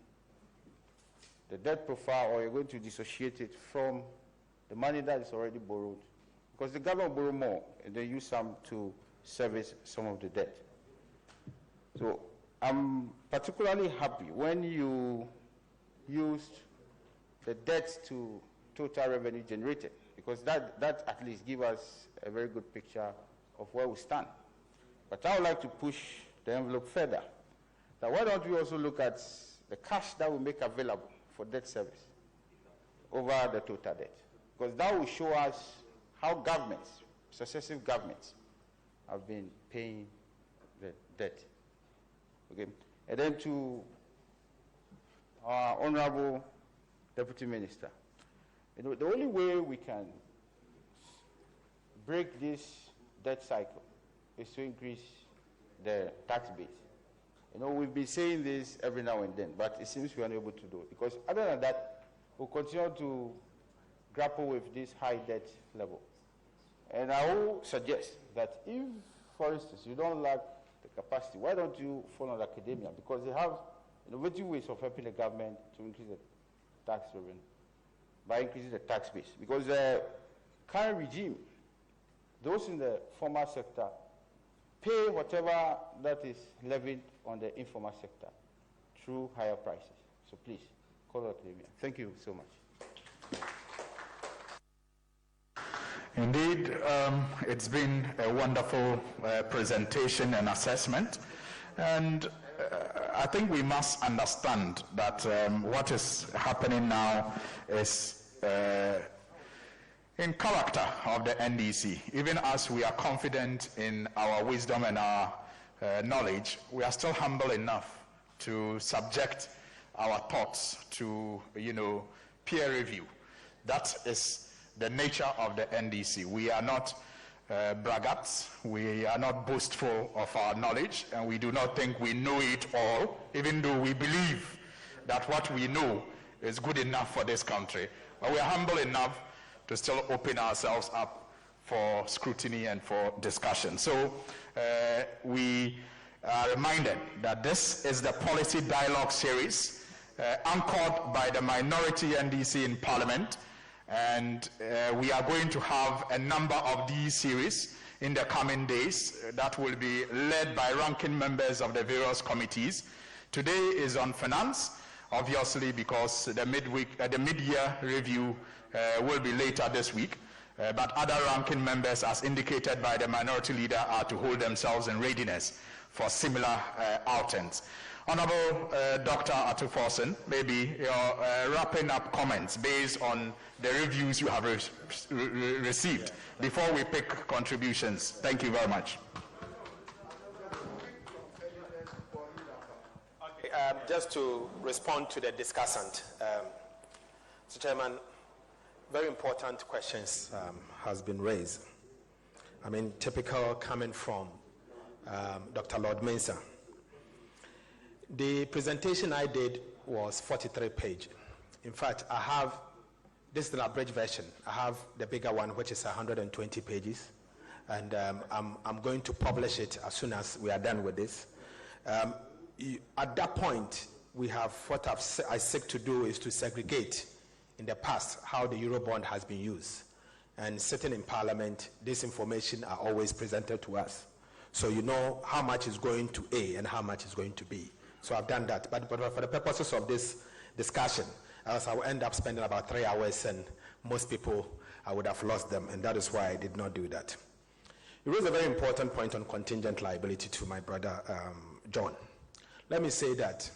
the debt profile, or are you going to dissociate it from the money that is already borrowed? Because the government will borrow more, and they use some to service some of the debt. So I'm particularly happy when you used the debt to total revenue generated, because that at least gives us a very good picture of where we stand. But I would like to push the envelope further. Now, why don't we also look at the cash that we make available for debt service over the total debt? Because that will show us how governments, successive governments, have been paying the debt. Okay. And then to our Honorable Deputy Minister, you know, the only way we can break this debt cycle is to increase the tax base. You know, we've been saying this every now and then, but it seems we are unable to do it. Because other than that, we'll continue to grapple with this high debt level. And I will suggest that if, for instance, you don't lack the capacity, why don't you follow on academia? Because they have innovative ways of helping the government to increase the tax revenue by increasing the tax base. Because the current regime, those in the formal sector, pay whatever that is levied on the informal sector through higher prices. So please, call academia. Thank you so much. Indeed, it's been a wonderful presentation and assessment. And I think we must understand that what is happening now is in character of the NDC. Even as we are confident in our wisdom and our knowledge, we are still humble enough to subject our thoughts to, peer review. That is the nature of the NDC. We are not braggarts. We are not boastful of our knowledge, and we do not think we know it all, even though we believe that what we know is good enough for this country. But we are humble enough to still open ourselves up for scrutiny and for discussion. So we are reminded that this is the policy dialogue series anchored by the minority NDC in Parliament, and we are going to have a number of these series in the coming days that will be led by ranking members of the various committees. Today is on finance, obviously, because the mid-year review will be later this week. But other ranking members, as indicated by the minority leader, are to hold themselves in readiness for similar outings. Honorable Dr. Forson, maybe your wrapping up comments based on the reviews you have received before we pick contributions. Thank you very much. Okay, just to respond to the discussant, Mr. Chairman, very important questions has been raised. I mean, typical coming from Dr. Lord Mensah. The presentation I did was 43 pages. In fact, I have, this is an abridged version. I have the bigger one, which is 120 pages. And I'm going to publish it as soon as we are done with this. At that point, we have, what I seek to do is to segregate in the past how the Eurobond has been used. And sitting in Parliament, this information are always presented to us. So you know how much is going to A and how much is going to B. So I've done that. But for the purposes of this discussion, else I will end up spending about 3 hours, and most people, I would have lost them, and that is why I did not do that. You raised a very important point on contingent liability to my brother John. Let me say that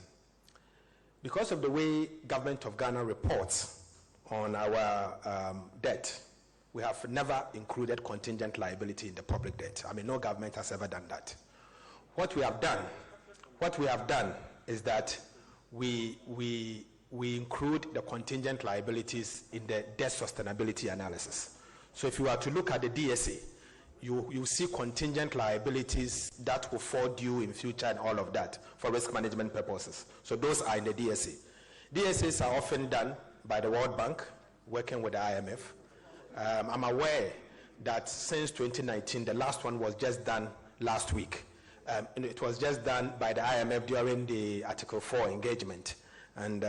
because of the way Government of Ghana reports on our debt, we have never included contingent liability in the public debt. I mean, no government has ever done that. What we have done is that we include the contingent liabilities in the debt sustainability analysis. So if you are to look at the DSA, you see contingent liabilities that will fall due in future and all of that for risk management purposes. So those are in the DSA. DSAs are often done by the World Bank, working with the IMF. I'm aware that since 2019, the last one was just done last week. And it was just done by the IMF during the Article 4 engagement. And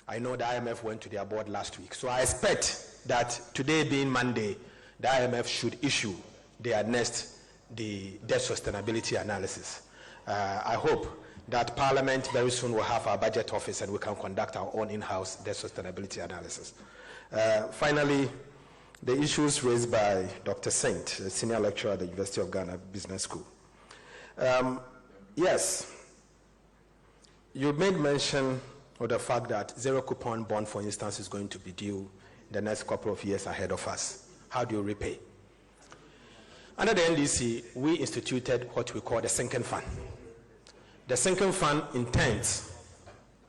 I know the IMF went to their board last week. So I expect that today being Monday, the IMF should issue the debt sustainability analysis. I hope that Parliament very soon will have our budget office and we can conduct our own in-house debt sustainability analysis. Finally, the issues raised by Dr. Saint, a senior lecturer at the University of Ghana Business School. Yes, you made mention of the fact that zero coupon bond, for instance, is going to be due in the next couple of years ahead of us. How do you repay? Under the NDC, we instituted what we call the sinking fund. The sinking fund intends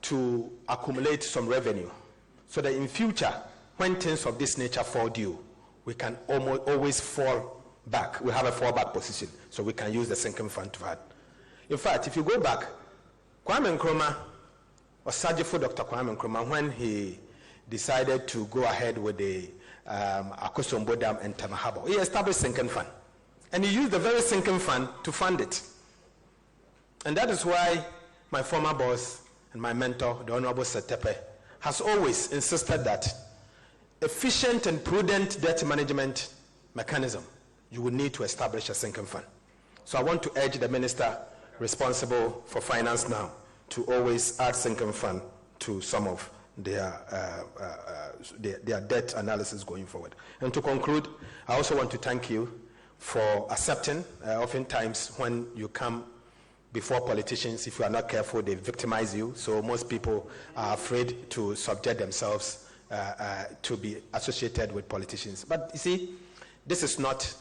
to accumulate some revenue so that in future, when things of this nature fall due, we can always fall back. We have a fallback position, so we can use the sinking fund to that. In fact, if you go back, Kwame Nkrumah, or Sajifo Dr. Kwame Nkrumah, when he decided to go ahead with the Akosombo Dam and Tamahabo, he established sinking fund. And he used the very sinking fund to fund it. And that is why my former boss and my mentor, the Honorable Setepe, has always insisted that efficient and prudent debt management mechanism, you will need to establish a sinking fund. So I want to urge the minister responsible for finance now to always add sinking fund to some of their debt analysis going forward. And to conclude, I also want to thank you for accepting. Oftentimes when you come before politicians, if you are not careful, they victimize you. So most people are afraid to subject themselves to be associated with politicians. But you see, this is not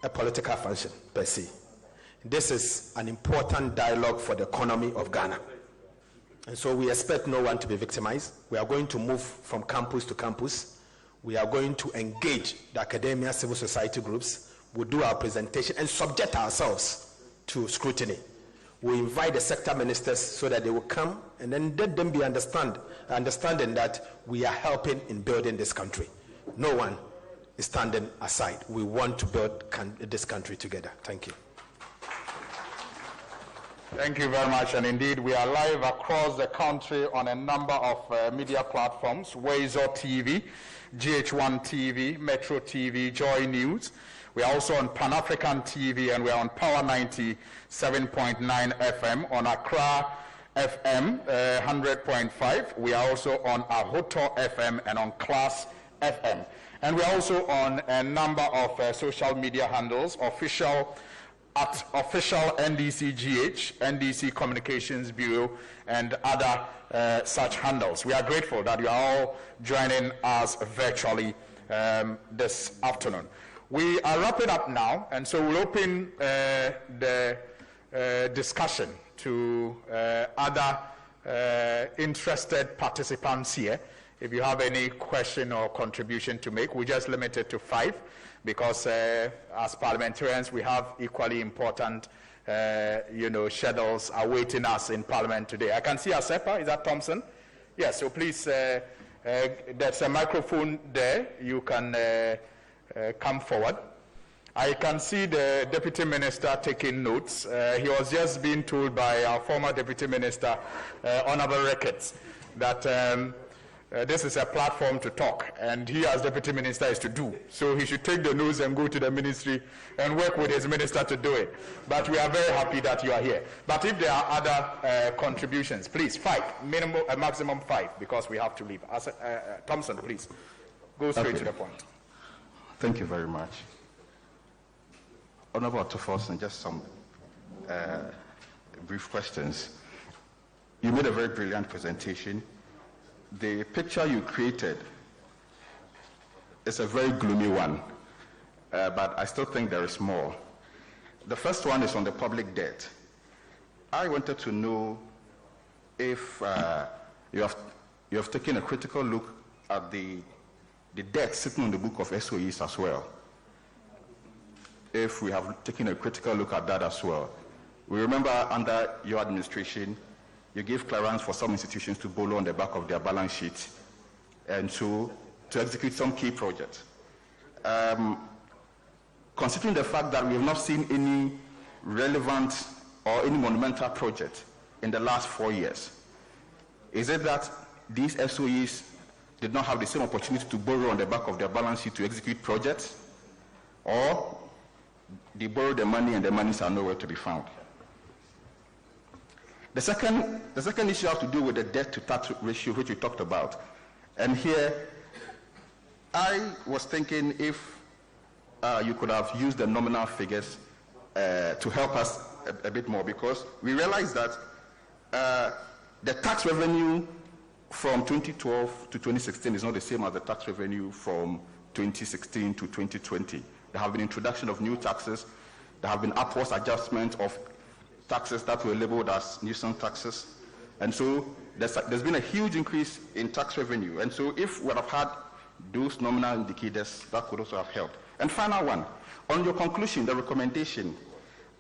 a political function per se. This is an important dialogue for the economy of Ghana. And so we expect no one to be victimized. We are going to move from campus to campus. We are going to engage the academia, civil society groups. We'll do our presentation and subject ourselves to scrutiny. We invite the sector ministers so that they will come and then let them be understanding that we are helping in building this country. No one is standing aside. We want to build this country together. Thank you. Thank you very much. And indeed, we are live across the country on a number of media platforms: Wazo TV, GH1 TV, Metro TV, Joy News. We are also on Pan-African TV, and we are on Power 97.9 FM, on Accra FM 100.5. We are also on Ahoto FM and on Class FM. And we are also on a number of social media handles, official NDC GH, NDC Communications Bureau, and other such handles. We are grateful that you are all joining us virtually this afternoon. We are wrapping up now, and so we'll open the discussion to other interested participants here. If you have any question or contribution to make, we just limit it to 5, because as parliamentarians, we have equally important schedules awaiting us in Parliament today. I can see Asepa. Is that Thompson? Yes, so please, there's a microphone there. You can come forward. I can see the Deputy Minister taking notes. He was just being told by our former Deputy Minister, Honorable Ricketts, that this is a platform to talk, and he as Deputy Minister is to do. So he should take the notes and go to the ministry and work with his minister to do it. But we are very happy that you are here. But if there are other contributions, please, 5, maximum 5, because we have to leave. Thompson, please, go straight to the point. Thank you very much. Honorable Atufos, just some brief questions. You made a very brilliant presentation. The picture you created is a very gloomy one, but I still think there is more. The first one is on the public debt. I wanted to know if you have taken a critical look at the debt sitting on the book of SOEs as well. If we have taken a critical look at that as well. We remember under your administration, you gave clearance for some institutions to borrow on the back of their balance sheet and to execute some key projects. Considering the fact that we have not seen any relevant or any monumental project in the last 4 years, is it that these SOEs did not have the same opportunity to borrow on the back of their balance sheet to execute projects, or they borrow the money and the monies are nowhere to be found? The second issue has to do with the debt to tax ratio, which we talked about. And here, I was thinking if you could have used the nominal figures to help us a bit more, because we realized that the tax revenue from 2012 to 2016 is not the same as the tax revenue from 2016 to 2020. There have been introduction of new taxes. There have been upwards adjustment of taxes that were labeled as nuisance taxes. And so there's been a huge increase in tax revenue. And so if we would have had those nominal indicators, that could also have helped. And final one, on your conclusion, the recommendation,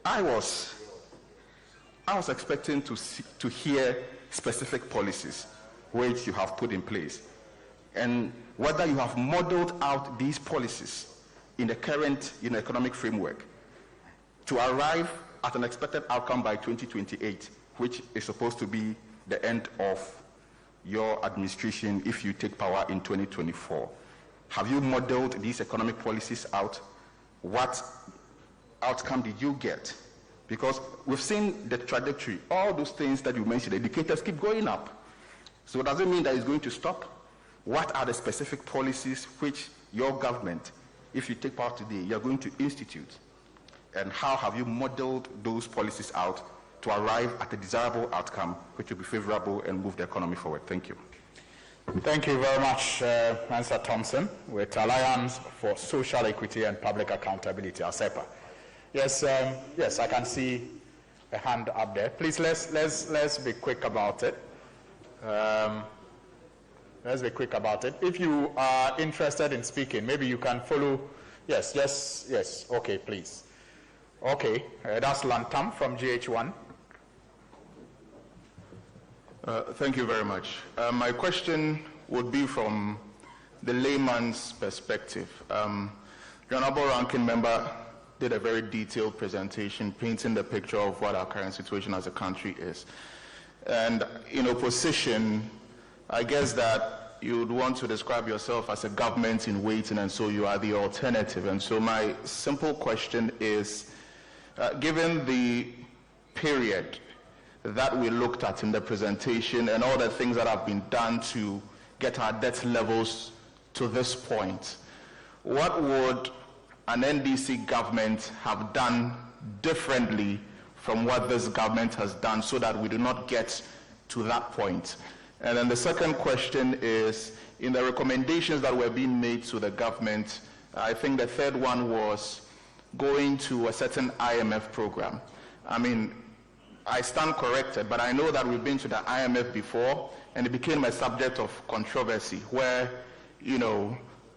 I was expecting to hear specific policies which you have put in place, and whether you have modeled out these policies in the current economic framework to arrive at an expected outcome by 2028, which is supposed to be the end of your administration if you take power in 2024. Have you modeled these economic policies out? What outcome did you get? Because we've seen the trajectory. All those things that you mentioned, the indicators keep going up. So does it mean that it's going to stop? What are the specific policies which your government, if you take power today, you're going to institute? And how have you modeled those policies out to arrive at a desirable outcome which will be favorable and move the economy forward? Thank you. Thank you very much, Mr. Thompson, with Alliance for Social Equity and Public Accountability, ASEPA. Yes, yes, I can see a hand up there. Please, let's be quick about it. Let's be quick about it. If you are interested in speaking, maybe you can follow. Yes. Okay, please. Okay, that's Lantam from GH1. Thank you very much. My question would be from the layman's perspective. The Honorable Ranking Member did a very detailed presentation painting the picture of what our current situation as a country is. And in opposition, I guess that you would want to describe yourself as a government in waiting, and so you are the alternative. And so my simple question is, given the period that we looked at in the presentation and all the things that have been done to get our debt levels to this point, what would an NDC government have done differently from what this government has done so that we do not get to that point? And then the second question is, in the recommendations that were being made to the government, I think the third one was going to a certain IMF program. I mean, I stand corrected, but I know that we've been to the IMF before, and it became a subject of controversy where,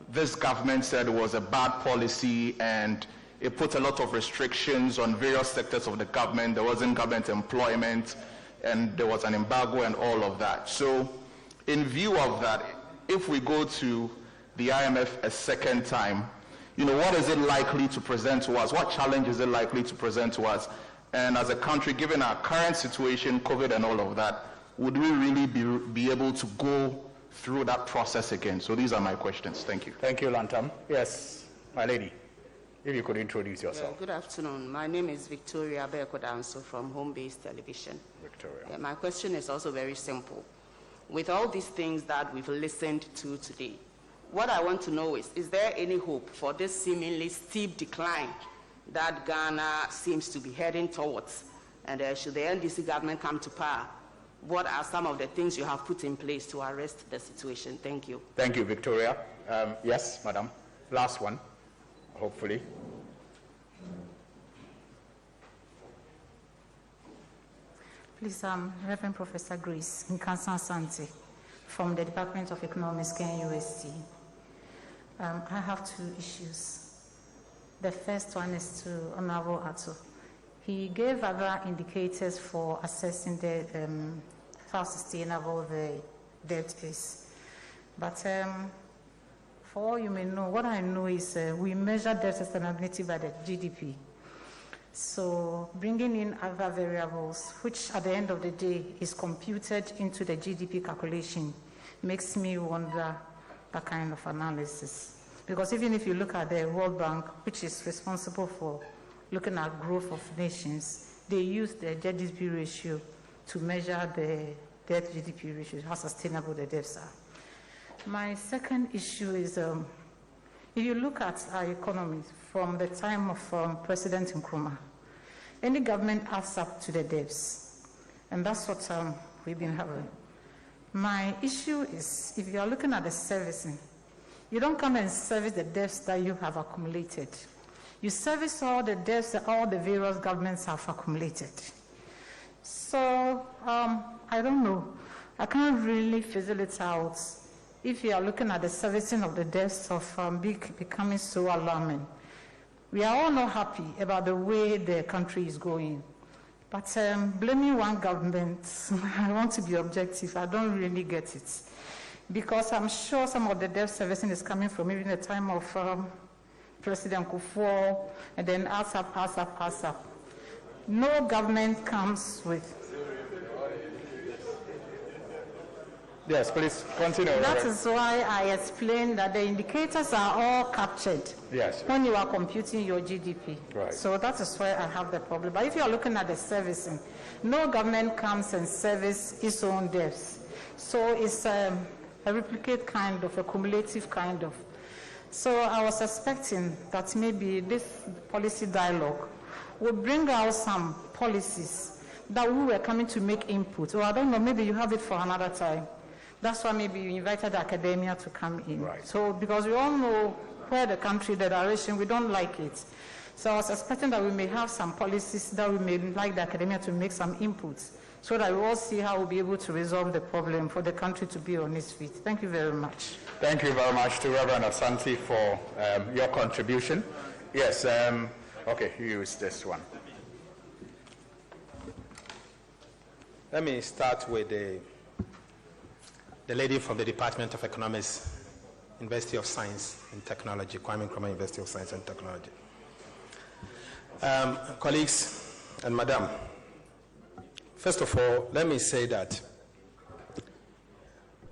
this government said it was a bad policy and it put a lot of restrictions on various sectors of the government. There wasn't government employment, and there was an embargo and all of that. So in view of that, if we go to the IMF a second time, what is it likely to present to us? What challenge is it likely to present to us? And as a country, given our current situation, COVID and all of that, would we really be able to go through that process again? So these are my questions. Thank you. Thank you, Lantam. Yes, my lady, if you could introduce yourself. Yeah, good afternoon. My name is Victoria Bekodanso from Home Based Television. Victoria. My question is also very simple. With all these things that we've listened to today, what I want to know is there any hope for this seemingly steep decline that Ghana seems to be heading towards? And should the NDC government come to power, what are some of the things you have put in place to arrest the situation? Thank you. Thank you, Victoria. Yes, madam. Last one, hopefully. Please, Reverend Professor Grace Nkansa Asante from the Department of Economics, KNUST. I have two issues. The first one is to Honorable Atto. He gave other indicators for assessing the how sustainable the debt is. But for all you may know, what I know is we measure debt sustainability by the GDP. So bringing in other variables, which at the end of the day is computed into the GDP calculation, makes me wonder that kind of analysis. Because even if you look at the World Bank, which is responsible for looking at growth of nations, they use the GDP ratio to measure the debt GDP ratio, how sustainable the debts are. My second issue is, if you look at our economy from the time of President Nkrumah, any government adds up to the debts, and that's what we've been having. My issue is, if you are looking at the servicing, you don't come and service the debts that you have accumulated. You service all the debts that all the various governments have accumulated. So, I don't know. I can't really fizzle it out if you are looking at the servicing of the debts of becoming so alarming. We are all not happy about the way the country is going. But blaming one government, I want to be objective, I don't really get it. Because I'm sure some of the debt servicing is coming from even the time of President Kufuor, and then ASAP. No government comes with. Yes, please continue. That is why I explained that the indicators are all captured when you are computing your GDP. Right. So that is where I have the problem. But if you are looking at the servicing, no government comes and services its own debts. So it's a replicate kind of, a cumulative kind of. So I was expecting that maybe this policy dialogue would bring out some policies that we were coming to make input. Or I don't know, maybe you have it for another time. That's why maybe you invited the academia to come in. Right. So because we all know where the country, the direction, we don't like it. So I was expecting that we may have some policies that we may like the academia to make some inputs so that we all see how we'll be able to resolve the problem for the country to be on its feet. Thank you very much. Thank you very much to Reverend Asante for your contribution. Yes, okay, you use this one. Let me start with the lady from the Department of Economics, University of Science and Technology, Kwame Nkrumah University of Science and Technology. Colleagues and Madam, first of all, let me say that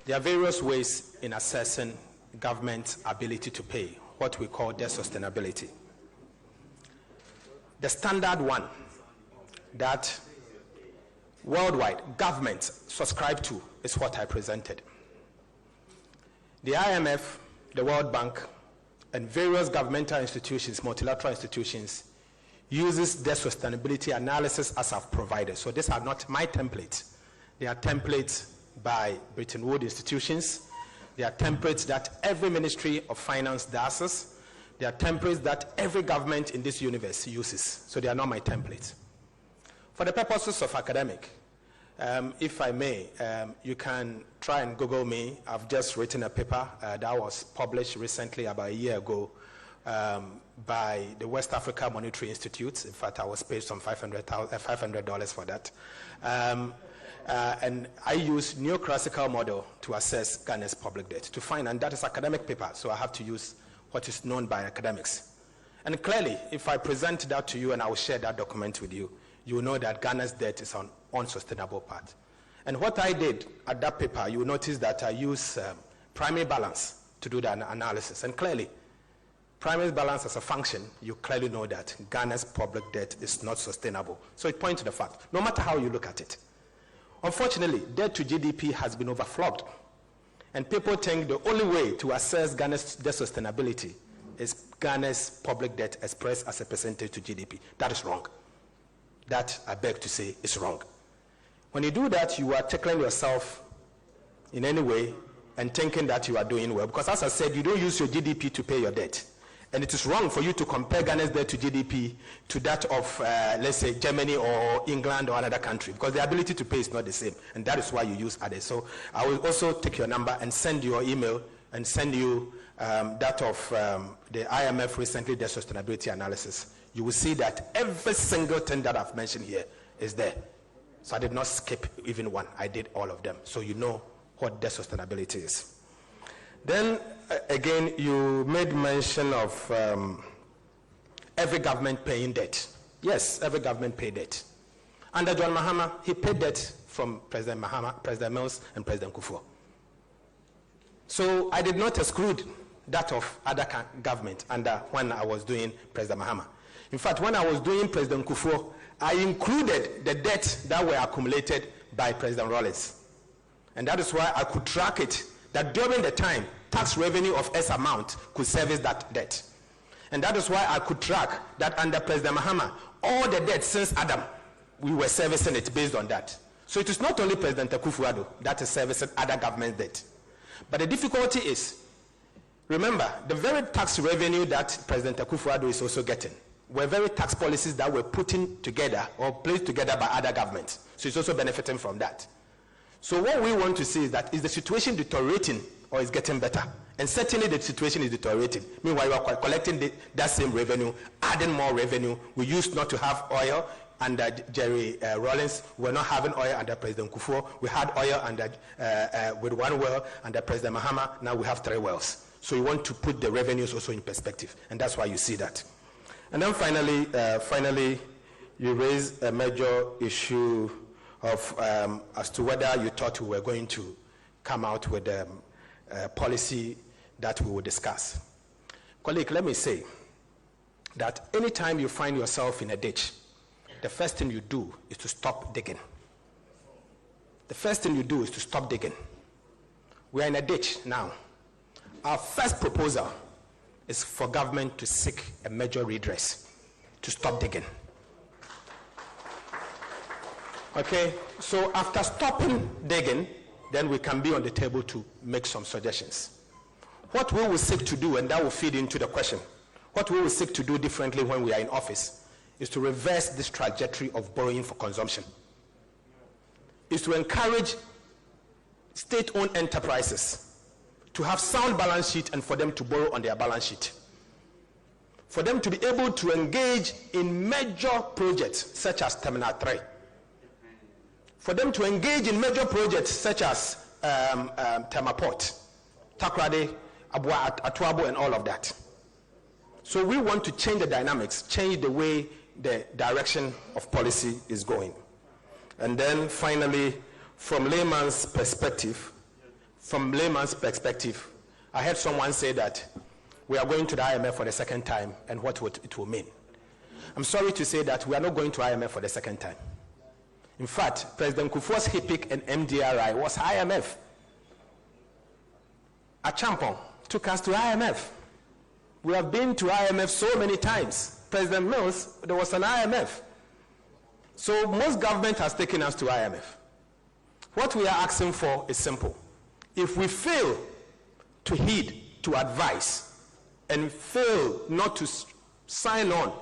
there are various ways in assessing government's ability to pay, what we call debt sustainability. The standard one that worldwide governments subscribe to is what I presented. The IMF, the World Bank, and various governmental institutions, multilateral institutions, uses debt sustainability analysis as I've provided. So these are not my templates. They are templates by Bretton Woods institutions. They are templates that every Ministry of Finance does. They are templates that every government in this universe uses. So they are not my templates. For the purposes of academic, if I may, you can try and Google me. I've just written a paper that was published recently, about a year ago, by the West Africa Monetary Institute. In fact, I was paid some $500 for that. And I use neoclassical model to assess Ghana's public debt to find, and that is academic paper, so I have to use what is known by academics. And clearly, if I present that to you and I will share that document with you, you will know that Ghana's debt is on unsustainable path. And what I did at that paper, you will notice that I use primary balance to do the analysis. And clearly, primary balance as a function, you clearly know that Ghana's public debt is not sustainable. So it points to the fact, no matter how you look at it. Unfortunately, debt to GDP has been overflogged. And people think the only way to assess Ghana's debt sustainability is Ghana's public debt expressed as a percentage to GDP. That is wrong. That, I beg to say, is wrong. When you do that, you are tickling yourself in any way and thinking that you are doing well. Because as I said, you don't use your GDP to pay your debt. And it is wrong for you to compare Ghana's debt to GDP to that of, let's say, Germany or England or another country, because the ability to pay is not the same. And that is why you use others. So I will also take your number and send your email and send you that of the IMF recently debt sustainability analysis. You will see that every single thing that I've mentioned here is there. So I did not skip even one. I did all of them. So you know what debt sustainability is. Then, again, you made mention of every government paying debt. Yes, every government paid debt. Under John Mahama, he paid debt from President Mahama, President Mills, and President Kufuor. So I did not exclude that of other government under when I was doing President Mahama. In fact, when I was doing President Kufuor, I included the debt that were accumulated by President Rawlings. And that is why I could track it, that during the time, tax revenue of S amount could service that debt. And that is why I could track that under President Mahama, all the debt since Adam, we were servicing it based on that. So it is not only President Akufo-Addo that is servicing other government debt. But the difficulty is, remember, the very tax revenue that President Akufo-Addo is also getting were very tax policies that were put in together or placed together by other governments. So it's also benefiting from that. So what we want to see is that, is the situation deteriorating or is getting better? And certainly the situation is deteriorating. Meanwhile, you are collecting that same revenue, adding more revenue. We used not to have oil under Jerry Rawlings. We're not having oil under President Kufuor. We had oil under, with one well under President Mahama. Now we have 3 wells. So we want to put the revenues also in perspective. And that's why you see that. And then finally, you raised a major issue of as to whether you thought we were going to come out with a policy that we will discuss. Colleague, let me say that anytime you find yourself in a ditch, the first thing you do is to stop digging. The first thing you do is to stop digging. We are in a ditch now. Our first proposal is for government to seek a major redress, to stop digging. Okay, so after stopping digging, then we can be on the table to make some suggestions. What we will seek to do, and that will feed into the question, what we will seek to do differently when we are in office is to reverse this trajectory of borrowing for consumption. Is to encourage state-owned enterprises to have sound balance sheet and for them to borrow on their balance sheet. For them to be able to engage in major projects such as Terminal 3. For them to engage in major projects such as Temaport, Takoradi, Atuabo, and all of that. So we want to change the dynamics, change the way the direction of policy is going. And then finally, from layman's perspective, I heard someone say that we are going to the IMF for the second time and what it will mean. I'm sorry to say that we are not going to IMF for the second time. In fact, President Kufuor's HIPIC and MDRI was IMF. Achampong took us to IMF. We have been to IMF so many times. President Mills, there was an IMF. So most government has taken us to IMF. What we are asking for is simple. If we fail to heed to advice and fail not to sign on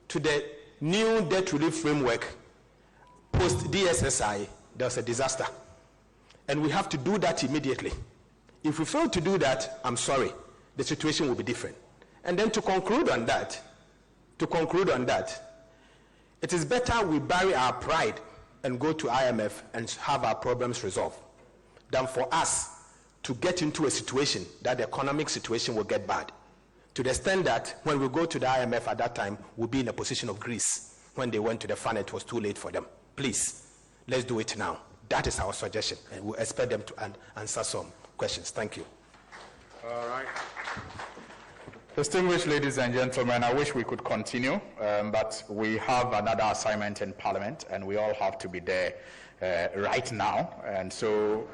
to the new debt relief framework post DSSI, there's a disaster. And we have to do that immediately. If we fail to do that, I'm sorry, the situation will be different. And then to conclude on that, it is better we bury our pride and go to IMF and have our problems resolved than for us to get into a situation that the economic situation will get bad. To the extent that when we go to the IMF at that time, we'll be in a position of Greece. When they went to the fund, it was too late for them. Please, let's do it now. That is our suggestion, and we'll expect them to answer some questions. Thank you. All right. Distinguished ladies and gentlemen, I wish we could continue, but we have another assignment in Parliament, and we all have to be there right now, and so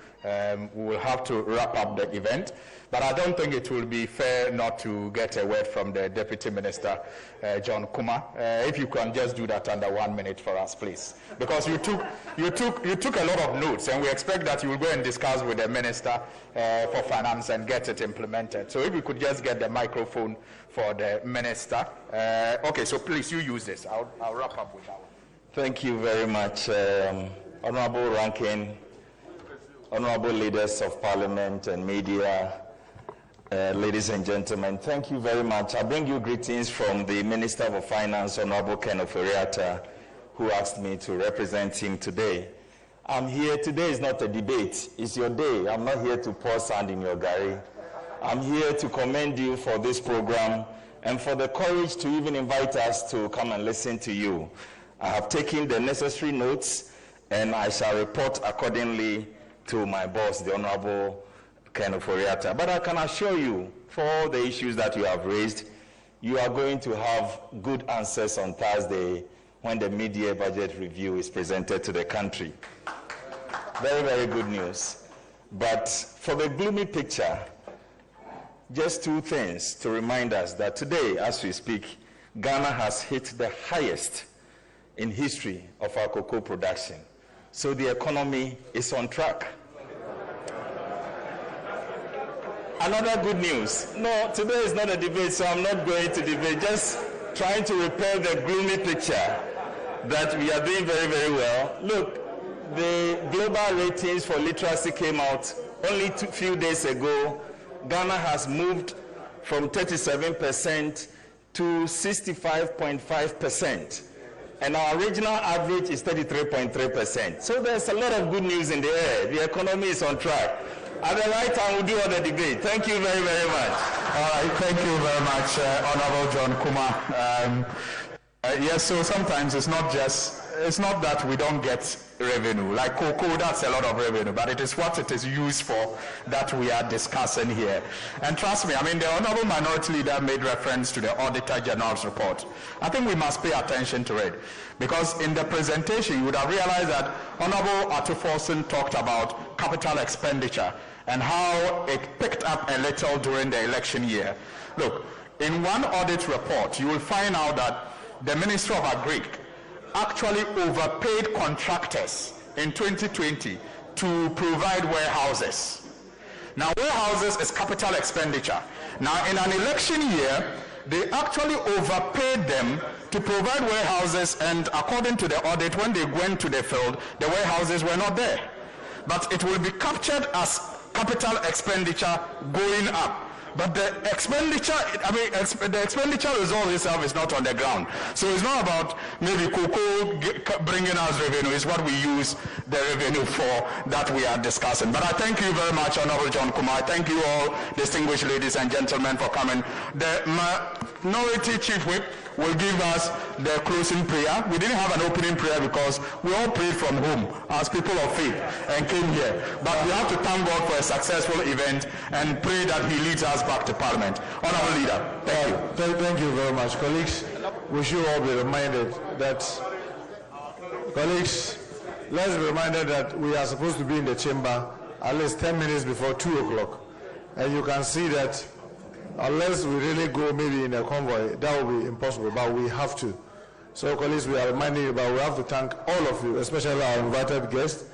we will have to wrap up the event. But I don't think it will be fair not to get a word from the Deputy Minister, John Kuma. If you can just do that under 1 minute for us, please, because you took a lot of notes, and we expect that you will go and discuss with the Minister for Finance and get it implemented. So if we could just get the microphone for the Minister. Okay, so please, you use this. I'll wrap up with that one. Thank you very much, Honorable Ranking, Honorable Leaders of Parliament and media, ladies and gentlemen, thank you very much. I bring you greetings from the Minister of Finance, Honorable Ken Ofori-Atta, who asked me to represent him today. I'm here. Today is not a debate. It's your day. I'm not here to pour sand in your gari. I'm here to commend you for this program and for the courage to even invite us to come and listen to you. I have taken the necessary notes, and I shall report accordingly to my boss, the Honorable Ken Ofori-Atta. But I can assure you, for all the issues that you have raised, you are going to have good answers on Thursday when the mid-year budget review is presented to the country. Very, very good news. But for the gloomy picture, just two things to remind us that today, as we speak, Ghana has hit the highest in history of our cocoa production. So the economy is on track. Another good news. No, today is not a debate, so I'm not going to debate. Just trying to repair the gloomy picture that we are doing very, very well. Look, the global ratings for literacy came out only a few days ago. Ghana has moved from 37% to 65.5%. And our regional average is 33.3%. So there's a lot of good news in the air. The economy is on track. At the right time, we'll do all the debate. Thank you very, very much. All right, thank you very much, Honorable John Kuma. Yes, so sometimes it's not that we don't get revenue. Like cocoa, that's a lot of revenue, but it is what it is used for that we are discussing here. And trust me, I mean, the Honorable Minority Leader made reference to the Auditor General's report. I think we must pay attention to it, because in the presentation, you would have realized that Honorable Atuforsen talked about capital expenditure and how it picked up a little during the election year. Look, in one audit report, you will find out that the Ministry of Agric actually overpaid contractors in 2020 to provide warehouses. Now, warehouses is capital expenditure. Now, in an election year, they actually overpaid them to provide warehouses, and according to the audit, when they went to the field, the warehouses were not there. But it will be captured as capital expenditure going up. But the expenditure, the expenditure result itself is not on the ground. So it's not about maybe cocoa bringing us revenue. It's what we use the revenue for that we are discussing. But I thank you very much, Honorable John Kumar. I thank you all, distinguished ladies and gentlemen, for coming. The Minority Chief Whip will give us the closing prayer. We didn't have an opening prayer because we all prayed from home as people of faith and came here. But we have to thank God for a successful event and pray that he leads us back to Parliament. Honorable Leader, thank you. Thank you very much, colleagues. We should all be reminded that, colleagues, let's be reminded that we are supposed to be in the chamber at least 10 minutes before 2 o'clock. And you can see that unless we really go maybe in a convoy, that will be impossible, but we have to. So, colleagues, we are reminding you, but we have to thank all of you, especially our invited guests.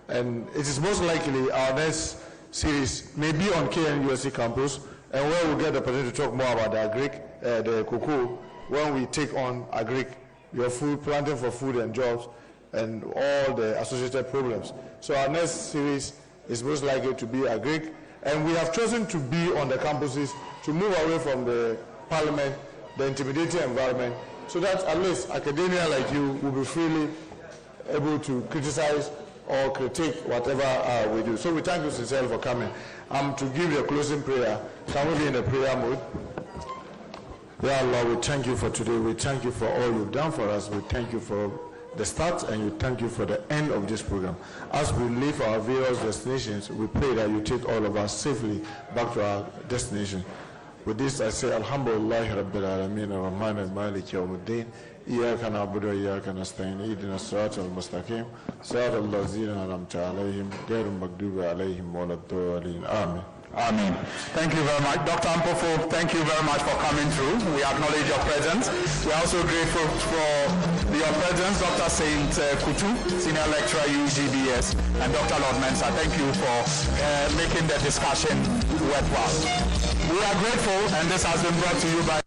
And it is most likely our next series may be on KNUST campus, and where we'll get the opportunity to talk more about the agric, the cocoa, when we take on agric, your food, planting for food and jobs, and all the associated problems. So our next series is most likely to be agric, and we have chosen to be on the campuses to move away from the Parliament, the intimidating environment, so that at least academia like you will be freely able to criticize or critique whatever we do. So we thank you sincerely for coming. To give the closing prayer, can we be in the prayer mode? Yeah, Lord, we thank you for today. We thank you for all you've done for us. We thank you for the start, and you thank you for the end of this program. As we leave our various destinations, we pray that you take all of us safely back to our destination. With this I say Alhamdulillah Rabbil Alameen Ar-Rahman Al-Malik Yawmuddin إياك نعبد وإياك نستعين اهدنا الصراط المستقيم صراط الذين أنعمت عليهم غير المغضوب عليهم ولا الضالين آمين. Amen. Thank you very much. Dr. Ampofo, thank you very much for coming through. We acknowledge your presence. We are also grateful for your presence, Dr. Saint Kutu, Senior Lecturer, UGBS, and Dr. Lord Mensah. Thank you for making the discussion worthwhile. We are grateful, and this has been brought to you by